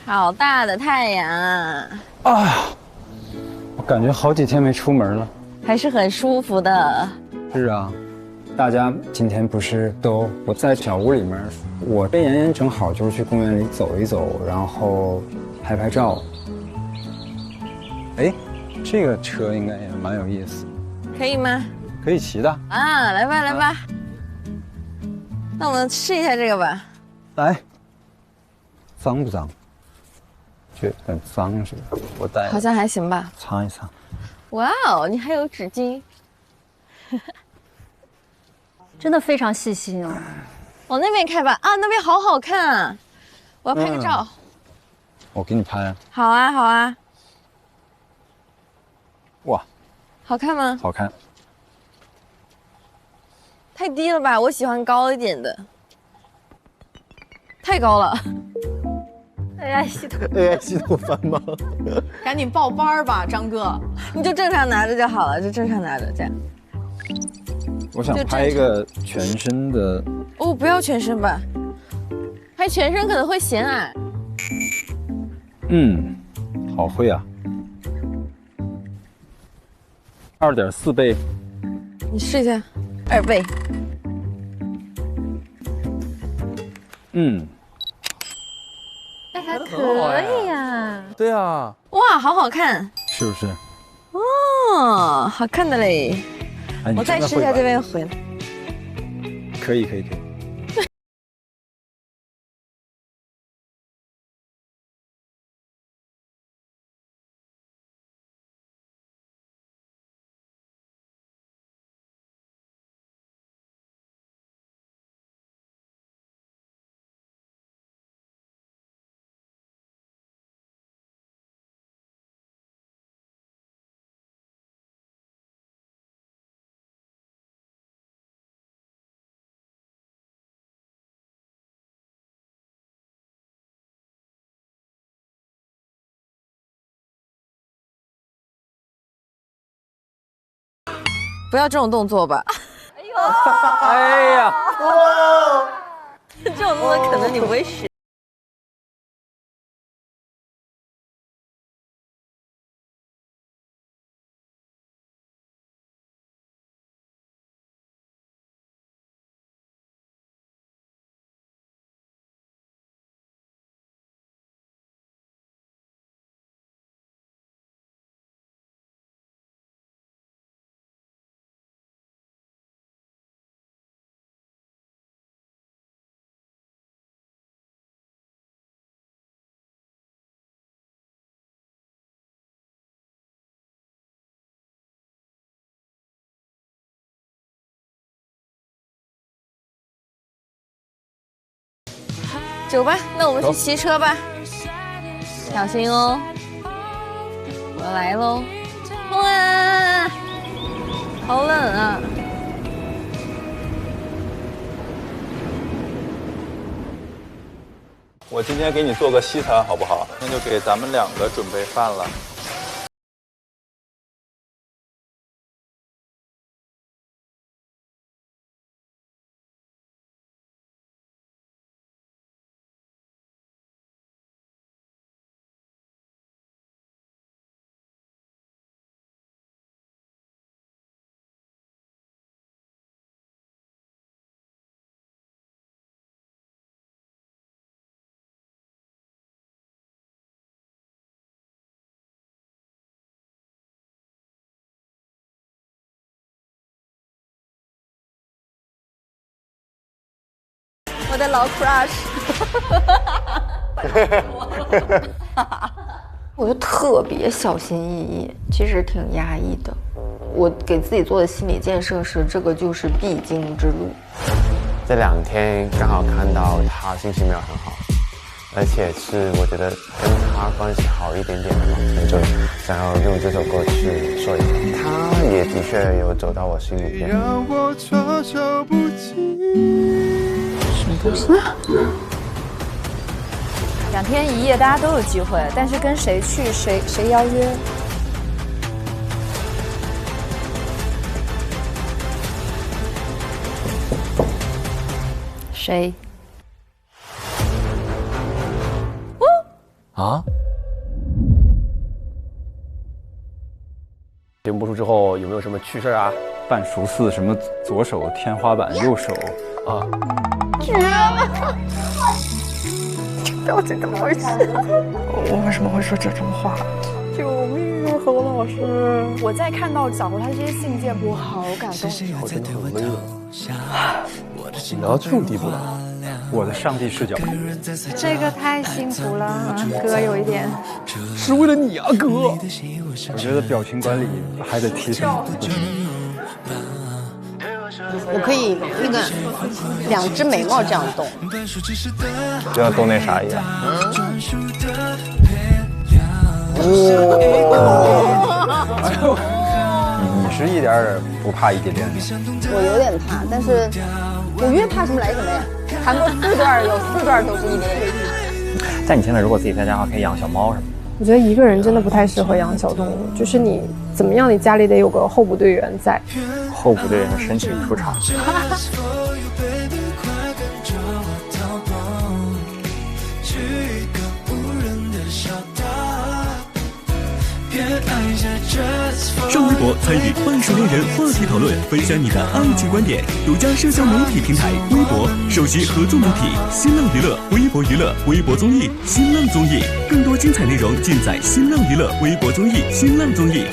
好大的太阳啊！哎呀，我感觉好几天没出门了，还是很舒服的。是啊，大家今天不是都我在小屋里面，我跟妍妍正好就是去公园里走一走，然后拍照。哎，这个车应该也蛮有意思，可以吗？可以骑的啊，来吧。那我们试一下这个吧。来，脏不脏？觉得很脏是吧？我带。好像还行吧。擦一擦。哇哦，你还有纸巾。真的非常细心哦。往那边开吧，啊，那边好好看啊！我要拍个照。我给你拍。好啊。哇，好看吗？好看。太低了吧，我喜欢高一点的。太高了。AI 系统繁忙。赶紧报班吧，张哥。你就正常拿着就好了，就正常拿着这样。我想拍一个全身的。哦，不要全身吧，拍全身可能会显矮。好会啊。2.4倍。你试一下，2倍。哎，还可以呀。对啊。哇，好好看。是不是？哦，好看的嘞。我再试一下这边回来。可以。不要这种动作吧。哎呀！哇！这种动作可能你不会使。走吧，那我们去骑车吧，小心哦！我来喽！哇，好冷啊！我今天给你做个西餐好不好？那就给咱们2个准备饭了。我的老 crush， 我就特别小心翼翼，其实挺压抑的。我给自己做的心理建设是，这个就是必经之路。这2天刚好看到他心情没有很好，而且是我觉得跟他关系好一点点的嘛，所以就想要用这首歌去说一下。他也的确有走到我心里边。让我措手不及。什么东西？2天1夜，大家都有机会，但是跟谁去，谁邀约？谁？啊？节目播出之后有没有什么趣事啊？半熟似什么左手天花板，右手啊？绝了！到底怎么回事？我为什么会说这种话？救命啊，何老师！我在看到小胡他这些信件，我好感动。我真的很温柔。聊到这种地步了，我的上帝视角。这个太幸福了，哥有一点。是为了你啊，哥！我觉得表情管理还得提升。我可以那个2只眉毛这样动，就要动那啥一样。你是一点不怕异地恋的？我有点怕，但是我越怕什么来什么呀。谈过4段，有4段都是异地恋。在你现在如果自己在家的话，可以养小猫什么的。我觉得一个人真的不太适合养小动物，就是你怎么样，你家里得有个候补队员在。候补队员申请出场。上微博参与半熟恋人话题讨论，分享你的爱情观点。独家社交媒体平台微博，首席合作媒体新浪娱乐、微博娱乐、微博综艺、新浪综艺，更多精彩内容尽在新浪娱乐、微博综艺、新浪综艺。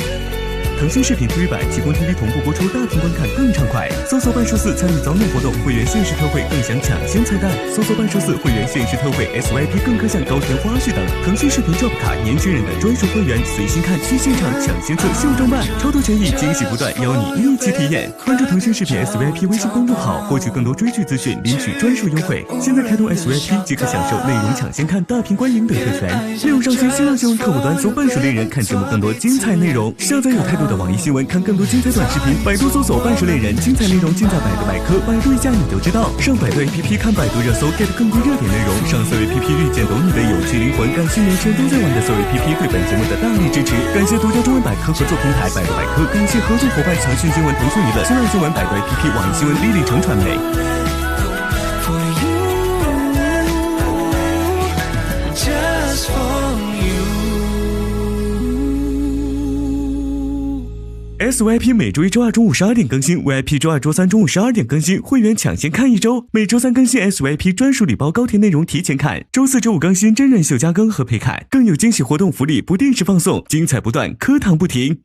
腾讯视频 TV 版提供 TV 同步播出，大屏观看更畅快。搜索半数4参与早鸟活动，会员限时特惠更享抢先菜单。搜索半数4会员限时特惠 SYP 更各项高甜花絮等。腾讯视频 Job 卡年轻人的专属会员，随心看去现场抢先测秀装扮，超多权益惊喜不断，邀你一起体验。关注腾讯视频 SYP 微信公众号，获取更多追剧资讯，领取专属优惠。现在开通 SYP 即可享受内容抢先看、大屏观影等特权。内容上线新浪新闻客户端搜半熟恋人看节目更多精彩内容。下载有态度的网易新闻，看更多精彩短视频。百度搜索半熟恋人，精彩内容尽在百度百科，百度一下你就知道。上百度 APP 看百度热搜 ，get 更多热点内容。上搜 APP 遇见懂你的有趣灵魂。感谢年轻人都在玩的搜 APP 对本节目的大力支持。感谢独家中文百科合作平台百度百科，感谢合作伙伴腾讯新闻、腾讯娱乐、新浪新闻、百度 APP、网易新闻、立立成传媒。SYP 每周1、周2中午12点更新 ，VIP 周2、周3中午12点更新，会员抢先看1周。每周3更新 SYP 专属礼包高甜内容提前看，周4、周5更新真人秀加更和陪看，更有惊喜活动福利不定时放送，精彩不断，课堂不停。